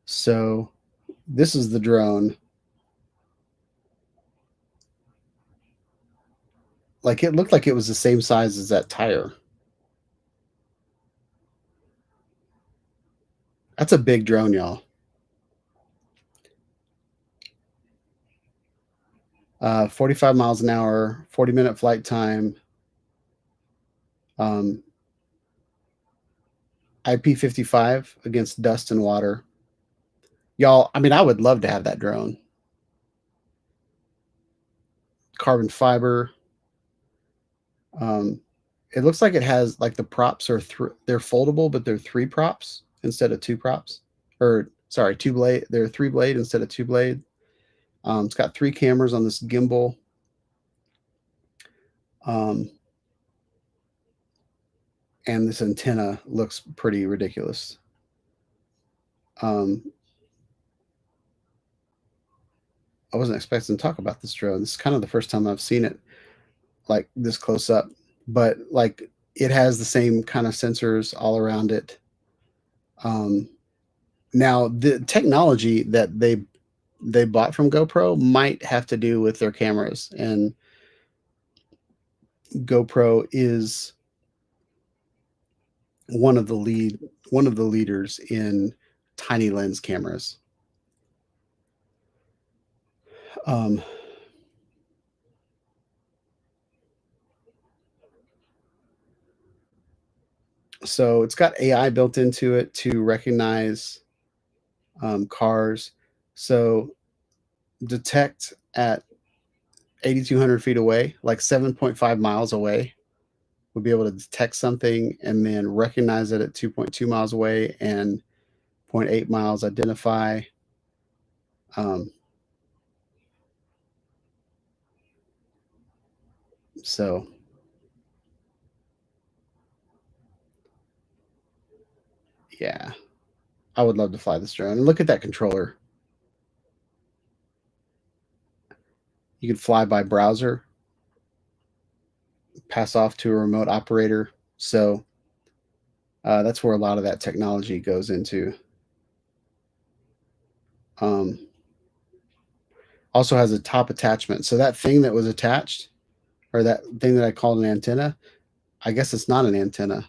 So this is the drone. Like, it looked like it was the same size as that tire. That's a big drone, y'all. 45 miles an hour, 40-minute flight time. IP55 against dust and water. Y'all, I mean, I would love to have that drone. carbon fiber. Um, it looks like it has like the props are they're foldable, but they're three props instead of two props. Or sorry, two blade. They're three blade instead of two blade. It's got three cameras on this gimbal. Um, and this antenna looks pretty ridiculous. Um, I wasn't expecting to talk about this drone. This is kind of the first time I've seen it like this close up, but like it has the same kind of sensors all around it. Um, Now the technology that they bought from GoPro might have to do with their cameras, and GoPro is one of the leaders in tiny lens cameras. Um, so it's got AI built into it to recognize cars. So detect at 8,200 feet away, like 7.5 miles away, would be able to detect something and then recognize it at 2.2 miles away, and zero point 0.8 miles identify. Um, so yeah, I would love to fly this drone. And look at that controller. You can fly by browser, pass off to a remote operator. So that's where a lot of that technology goes into. Um, Also has a top attachment. So that thing that was attached, or that thing that I called an antenna, I guess it's not an antenna.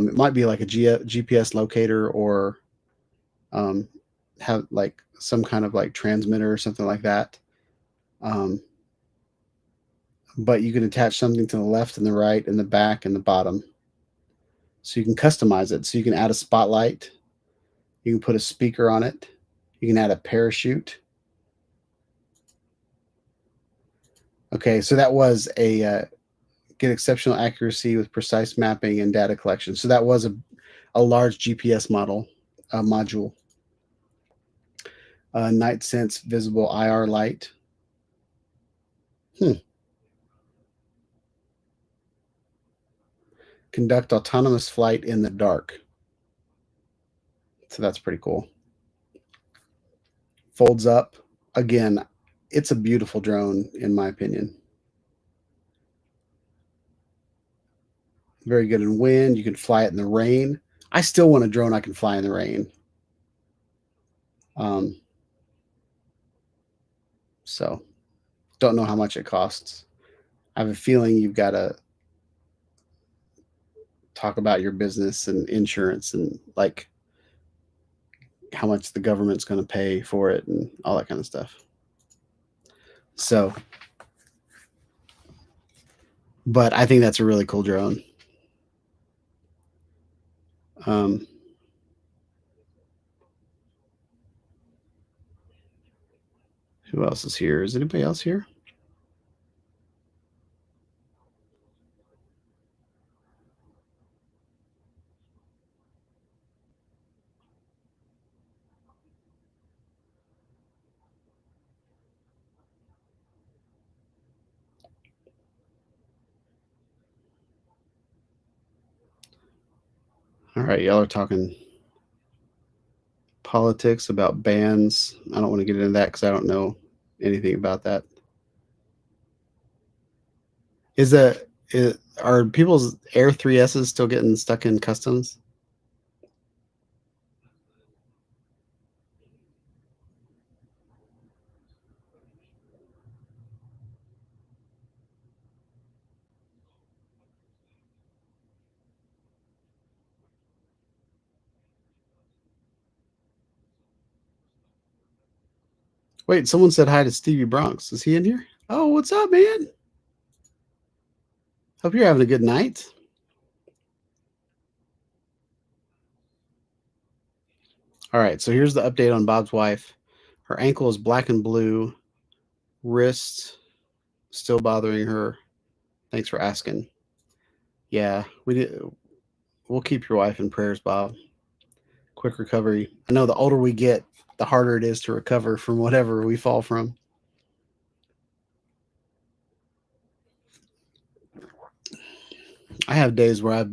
It might be like a GPS locator, or um, have like some kind of like transmitter or something like that. Um, but you can attach something to the left and the right and the back and the bottom. So you can customize it. So you can add a spotlight. You can put a speaker on it. You can add a parachute. Okay, so that was a get exceptional accuracy with precise mapping and data collection. So that was a large GPS module. Night sense visible IR light. Hmm. Conduct autonomous flight in the dark. So that's pretty cool. Folds up. Again, it's a beautiful drone, in my opinion. Very good in wind. You can fly it in the rain. I still want a drone I can fly in the rain. Um, so don't know how much it costs. I have a feeling you've got to talk about your business and insurance and like how much the government's going to pay for it and all that kind of stuff. So, but I think that's a really cool drone. Um, who else is here? Is anybody else here? All right, y'all are talking politics about bans. I don't want to get into that because I don't know anything about that. Are people's Air 3Ss still getting stuck in customs? Wait, someone said hi to Stevie Bronx. Is he in here? Oh, what's up, man? Hope you're having a good night. All right, so here's the update on Bob's wife. Her ankle is black and blue. Wrist Still bothering her. Thanks for asking. Yeah, we did. We'll keep your wife in prayers, Bob. Quick recovery. I know the older we get, the harder it is to recover from whatever we fall from. I have days where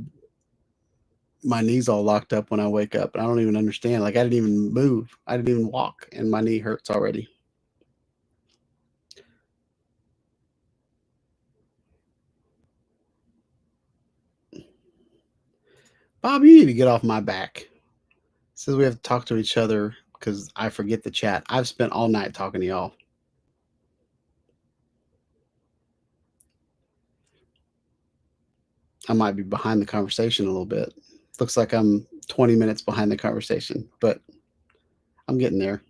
my knees all locked up when I wake up, and I don't even understand. Like I didn't even move. I didn't even walk, and my knee hurts already. Bob, you need to get off my back. Says we have to talk to each other because I forget the chat. I've spent all night talking to y'all. I might be behind the conversation a little bit. Looks like I'm 20 minutes behind the conversation, but I'm getting there.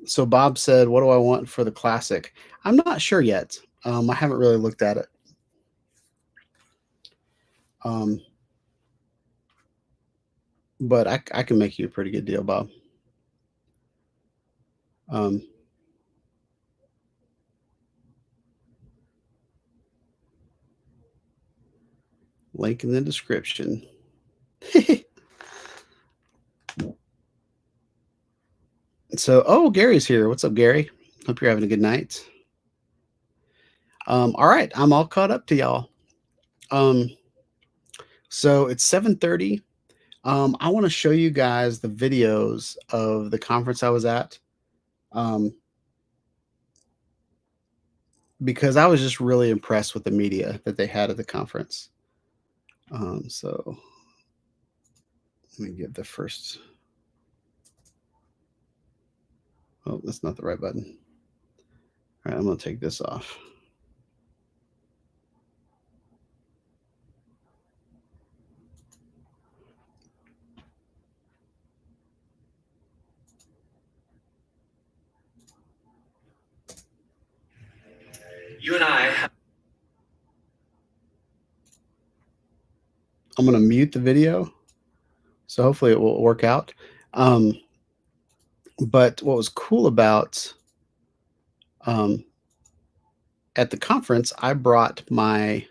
So Bob said, "What do I want for the classic?" I'm not sure yet. I haven't really looked at it. Um, but I can make you a pretty good deal, Bob. Um, link in the description. So, oh, Gary's here. What's up, Gary? Hope you're having a good night. All right, I'm all caught up to y'all. Um, so it's 7:30. I want to show you guys the videos of the conference I was at. Um, because I was just really impressed with the media that they had at the conference. So let me get the first. Oh, that's not the right button. All right, I'm going to take this off. You and I. I'm going to mute the video. So hopefully it will work out. But what was cool about um, at the conference, I brought my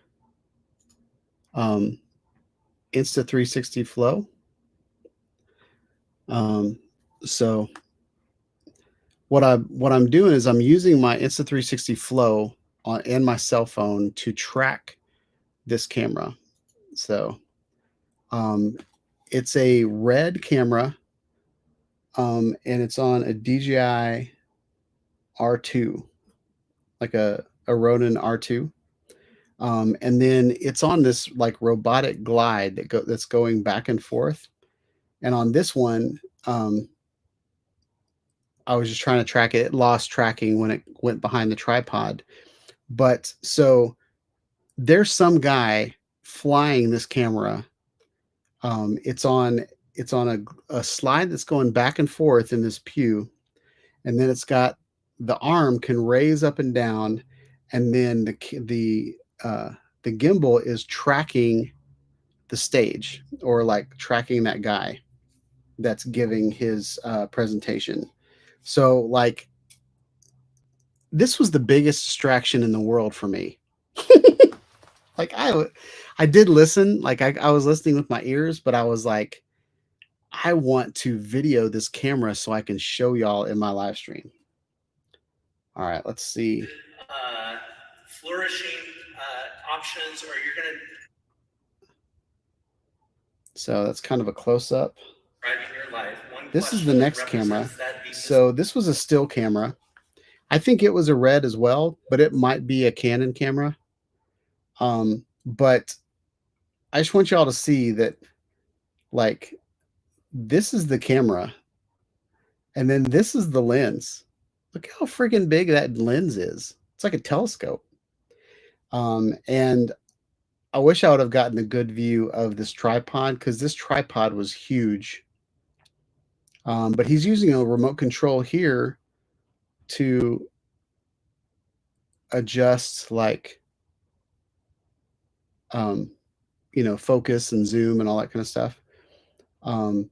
Insta360 Flow. Um, so what I'm doing is I'm using my Insta360 Flow on and my cell phone to track this camera. So um, it's a red camera, and it's on a DJI R2, like a Ronin R2. And then it's on this like robotic glide that's going back and forth. And on this one, I was just trying to track it. It lost tracking when it went behind the tripod. But so there's some guy flying this camera. It's on a slide that's going back and forth in this pew, and then it's got the arm can raise up and down, and then the gimbal is tracking the stage or like tracking that guy that's giving his presentation. So like this was the biggest distraction in the world for me. Like I did listen, like I was listening with my ears, but I was like, I want to video this camera so I can show y'all in my live stream. All right, let's see. Flourishing options, or you're going to. So that's kind of a close up. Right in your life. This is the next camera. So this was a still camera. I think it was a red as well, but it might be a Canon camera. But I just want y'all to see that, like, this is the camera, and then this is the lens. Look how freaking big that lens is. It's like a telescope. And I wish I would have gotten a good view of this tripod because this tripod was huge. But he's using a remote control here to adjust, like, um, focus and zoom and all that kind of stuff. Um,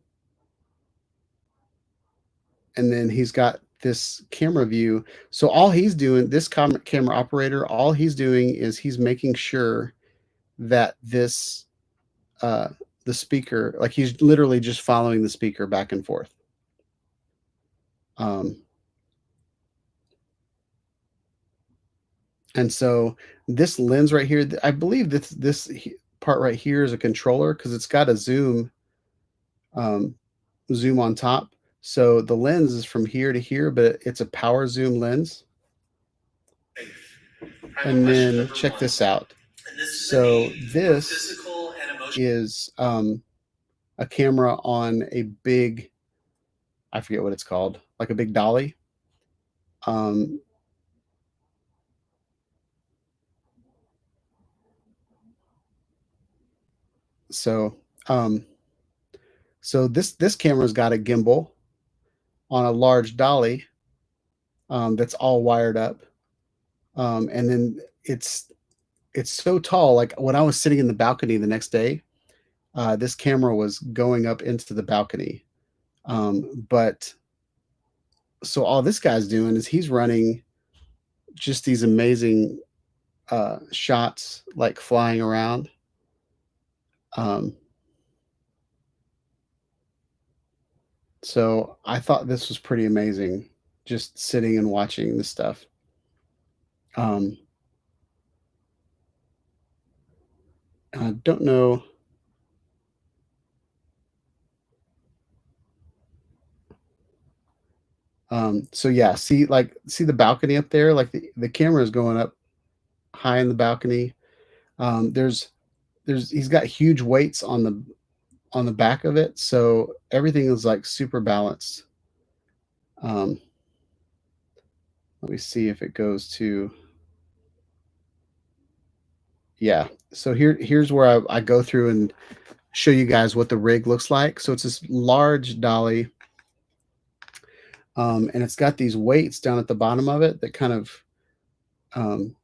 and then he's got this camera view. So all he's doing, this camera operator, all he's doing is he's making sure that this the speaker, like he's literally just following the speaker back and forth. Um, and so this lens right here, I believe this part right here is a controller because it's got a um, zoom on top. So the lens is from here to here, but it's a power zoom lens. And then check this out. So this is a camera on a big, I forget what it's called, like a big dolly. Um, so um, so this camera's got a gimbal on a large dolly that's all wired up, and then it's so tall. Like when I was sitting in the balcony the next day, this camera was going up into the balcony. But so all this guy's doing is he's running just these amazing shots, like flying around. Um, so I thought this was pretty amazing, just sitting and watching this stuff. Um, I don't know. So yeah, see the balcony up there, like the camera is going up high in the balcony. There's he's got huge weights on the back of it, so everything is like super balanced. Um, let me see if it goes to, yeah. So here's where I go through and show you guys what the rig looks like. So it's this large dolly, and it's got these weights down at the bottom of it that kind of um,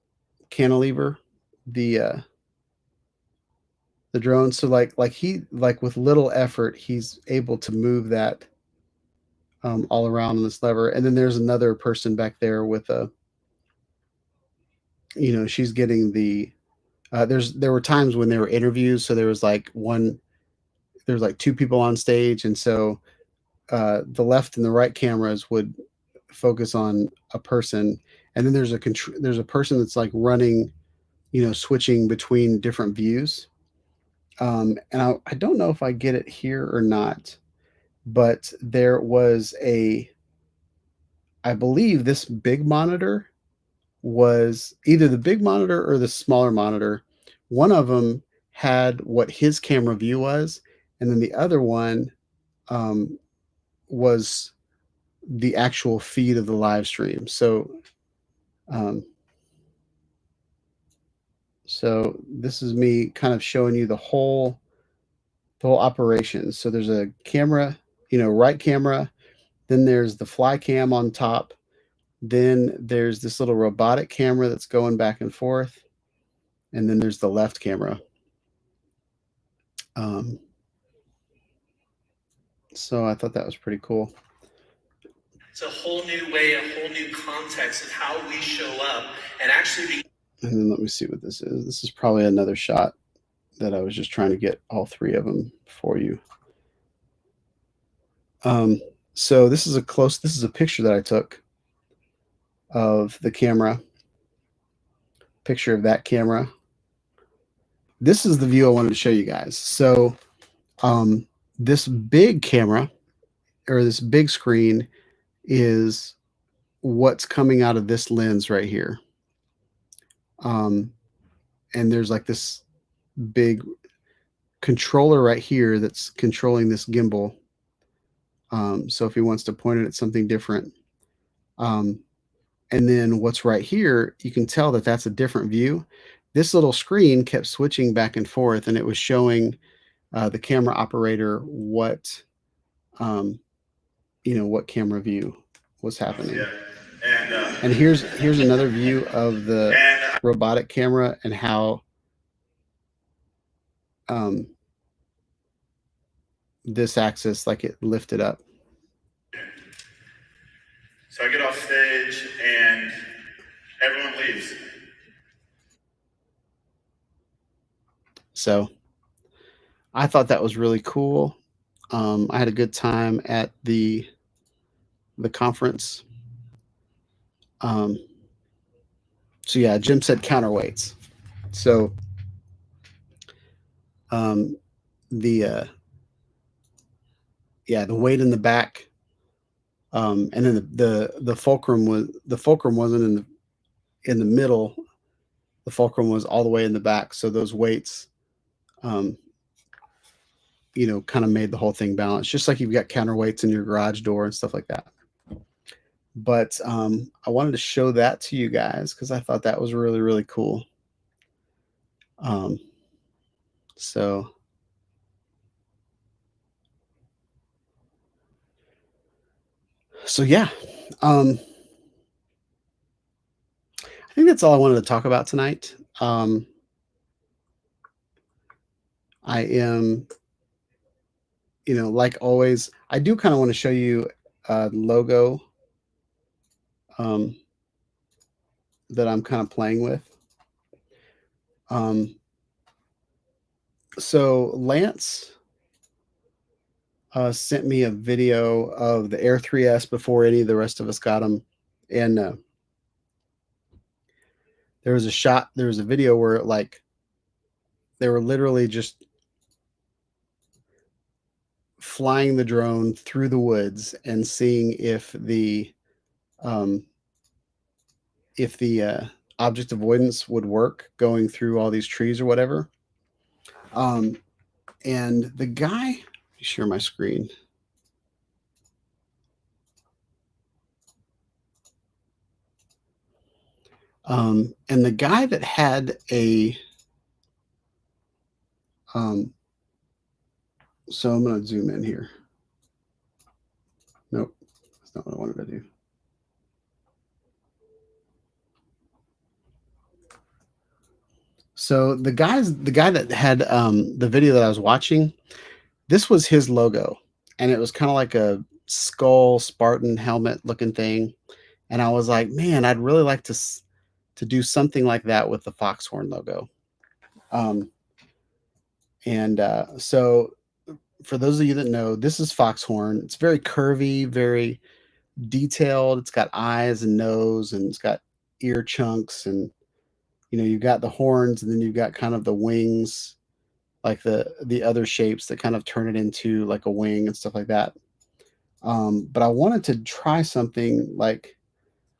cantilever the drone. So like with little effort, he's able to move that all around on this lever. And then there's another person back there with a, she's getting the. There were times when there were interviews, so there was like two people on stage, and so the left and the right cameras would focus on a person, and then there's a person that's like running, switching between different views. And I don't know if I get it here or not, but there was I believe this big monitor was either the big monitor or the smaller monitor. One of them had what his camera view was, and then the other one um, was the actual feed of the live stream. Um, so this is me kind of showing you the whole operation. So there's a camera, right camera, then there's the fly cam on top, then there's this little robotic camera that's going back and forth, and then there's the left camera. Um, so I thought that was pretty cool. It's a whole new way, a whole new context of how we show up and actually be. And then let me see what this is. This is probably another shot that I was just trying to get all three of them for you. So this is a picture that I took of the camera, picture of that camera. This is the view I wanted to show you guys. So this big camera or this big screen is what's coming out of this lens right here. And there's like this big controller right here that's controlling this gimbal. So if he wants to point it at something different. And then what's right here, you can tell that that's a different view. This little screen kept switching back and forth, and it was showing the camera operator what what camera view was happening. Yeah. And here's another view of the robotic camera and how this axis, like it lifted up. So I get off stage and everyone leaves. So I thought that was really cool. I had a good time at the conference. Um, so yeah, Jim said counterweights. So um, the yeah, the weight in the back, and then the fulcrum wasn't in the middle. The fulcrum was all the way in the back. So those weights, um, kind of made the whole thing balance, just like you've got counterweights in your garage door and stuff like that. But I wanted to show that to you guys because I thought that was really, really cool. Um, so yeah, I think that's all I wanted to talk about tonight. I am, like always, I do kind of want to show you a logo um, that I'm kind of playing with. So Lance sent me a video of the Air 3S before any of the rest of us got them, and there was a video where like they were literally just flying the drone through the woods and seeing um, if the object avoidance would work going through all these trees or whatever. And the guy, let me share my screen. And the guy that had so I'm going to zoom in here. Nope, that's not what I wanted to do. So the guy that had the video that I was watching, this was his logo, and it was kind of like a skull Spartan helmet looking thing. And I was like, man, I'd really like to do something like that with the Foxhorn logo. So for those of you that know, this is Foxhorn. It's very curvy, very detailed. It's got eyes and nose, and it's got ear chunks, and you've got the horns, and then you've got kind of the wings, like the other shapes that kind of turn it into like a wing and stuff like that. But I wanted to try something like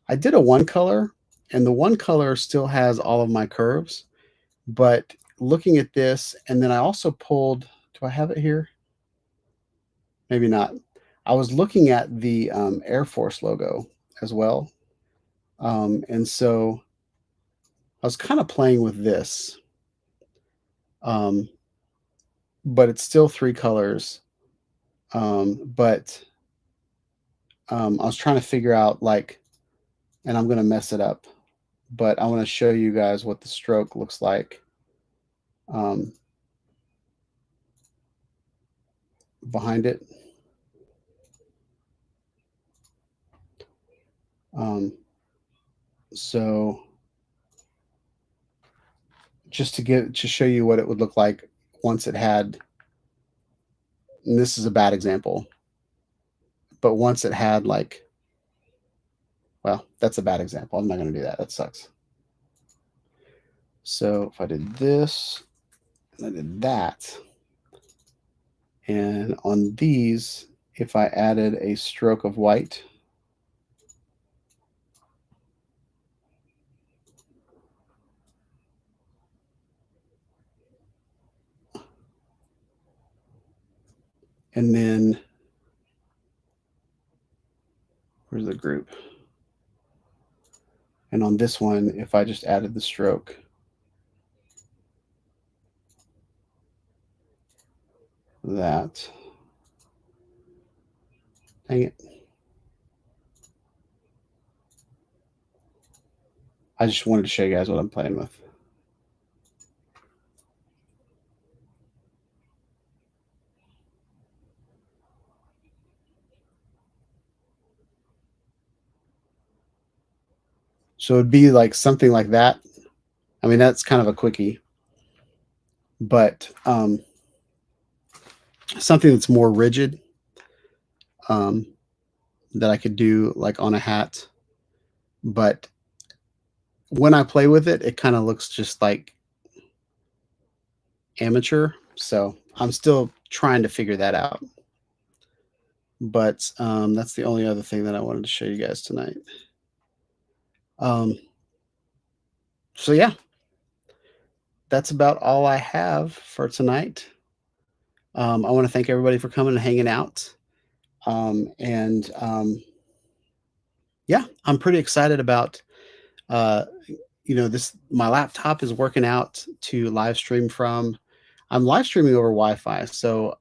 I did a one color, and the one color still has all of my curves. But looking at this, and then I also pulled. Do I have it here? Maybe not. I was looking at the Air Force logo as well, and so I was kind of playing with this, um, but it's still three colors. But I was trying to figure out like, and I'm going to mess it up, but I want to show you guys what the stroke looks like behind it. So just to show you what it would look like once it had, and this is a bad example, but once it had like, well, that's a bad example. I'm not going to do that. That sucks. So if I did this, and I did that, and on these, if I added a stroke of white, and then where's the group? And on this one, if I just added the stroke, that, dang it. I just wanted to show you guys what I'm playing with. So it'd be like something like that. I mean, that's kind of a quickie, but something that's more rigid, um, that I could do like on a hat. But when I play with it, it kind of looks just like amateur. So I'm still trying to figure that out. But that's the only other thing that I wanted to show you guys tonight. So yeah, that's about all I have for tonight. I want to thank everybody for coming and hanging out. And yeah, I'm pretty excited about this. My laptop is working out to live stream from. I'm live streaming over Wi-Fi, so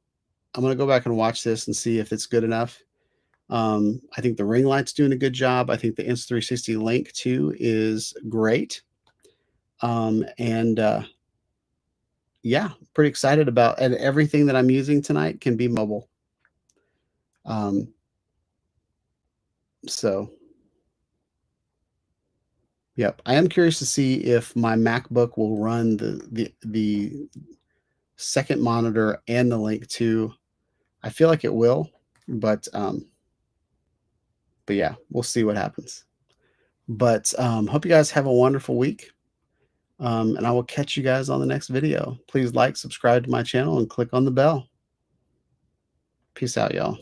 I'm gonna go back and watch this and see if it's good enough. I think the ring light's doing a good job. I think the Insta360 Link 2 is great. And yeah, pretty excited about, and everything that I'm using tonight can be mobile. So yep, I am curious to see if my MacBook will run the second monitor and the Link 2. I feel like it will, but yeah, we'll see what happens. But hope you guys have a wonderful week. And I will catch you guys on the next video. Please like, subscribe to my channel, and click on the bell. Peace out, y'all.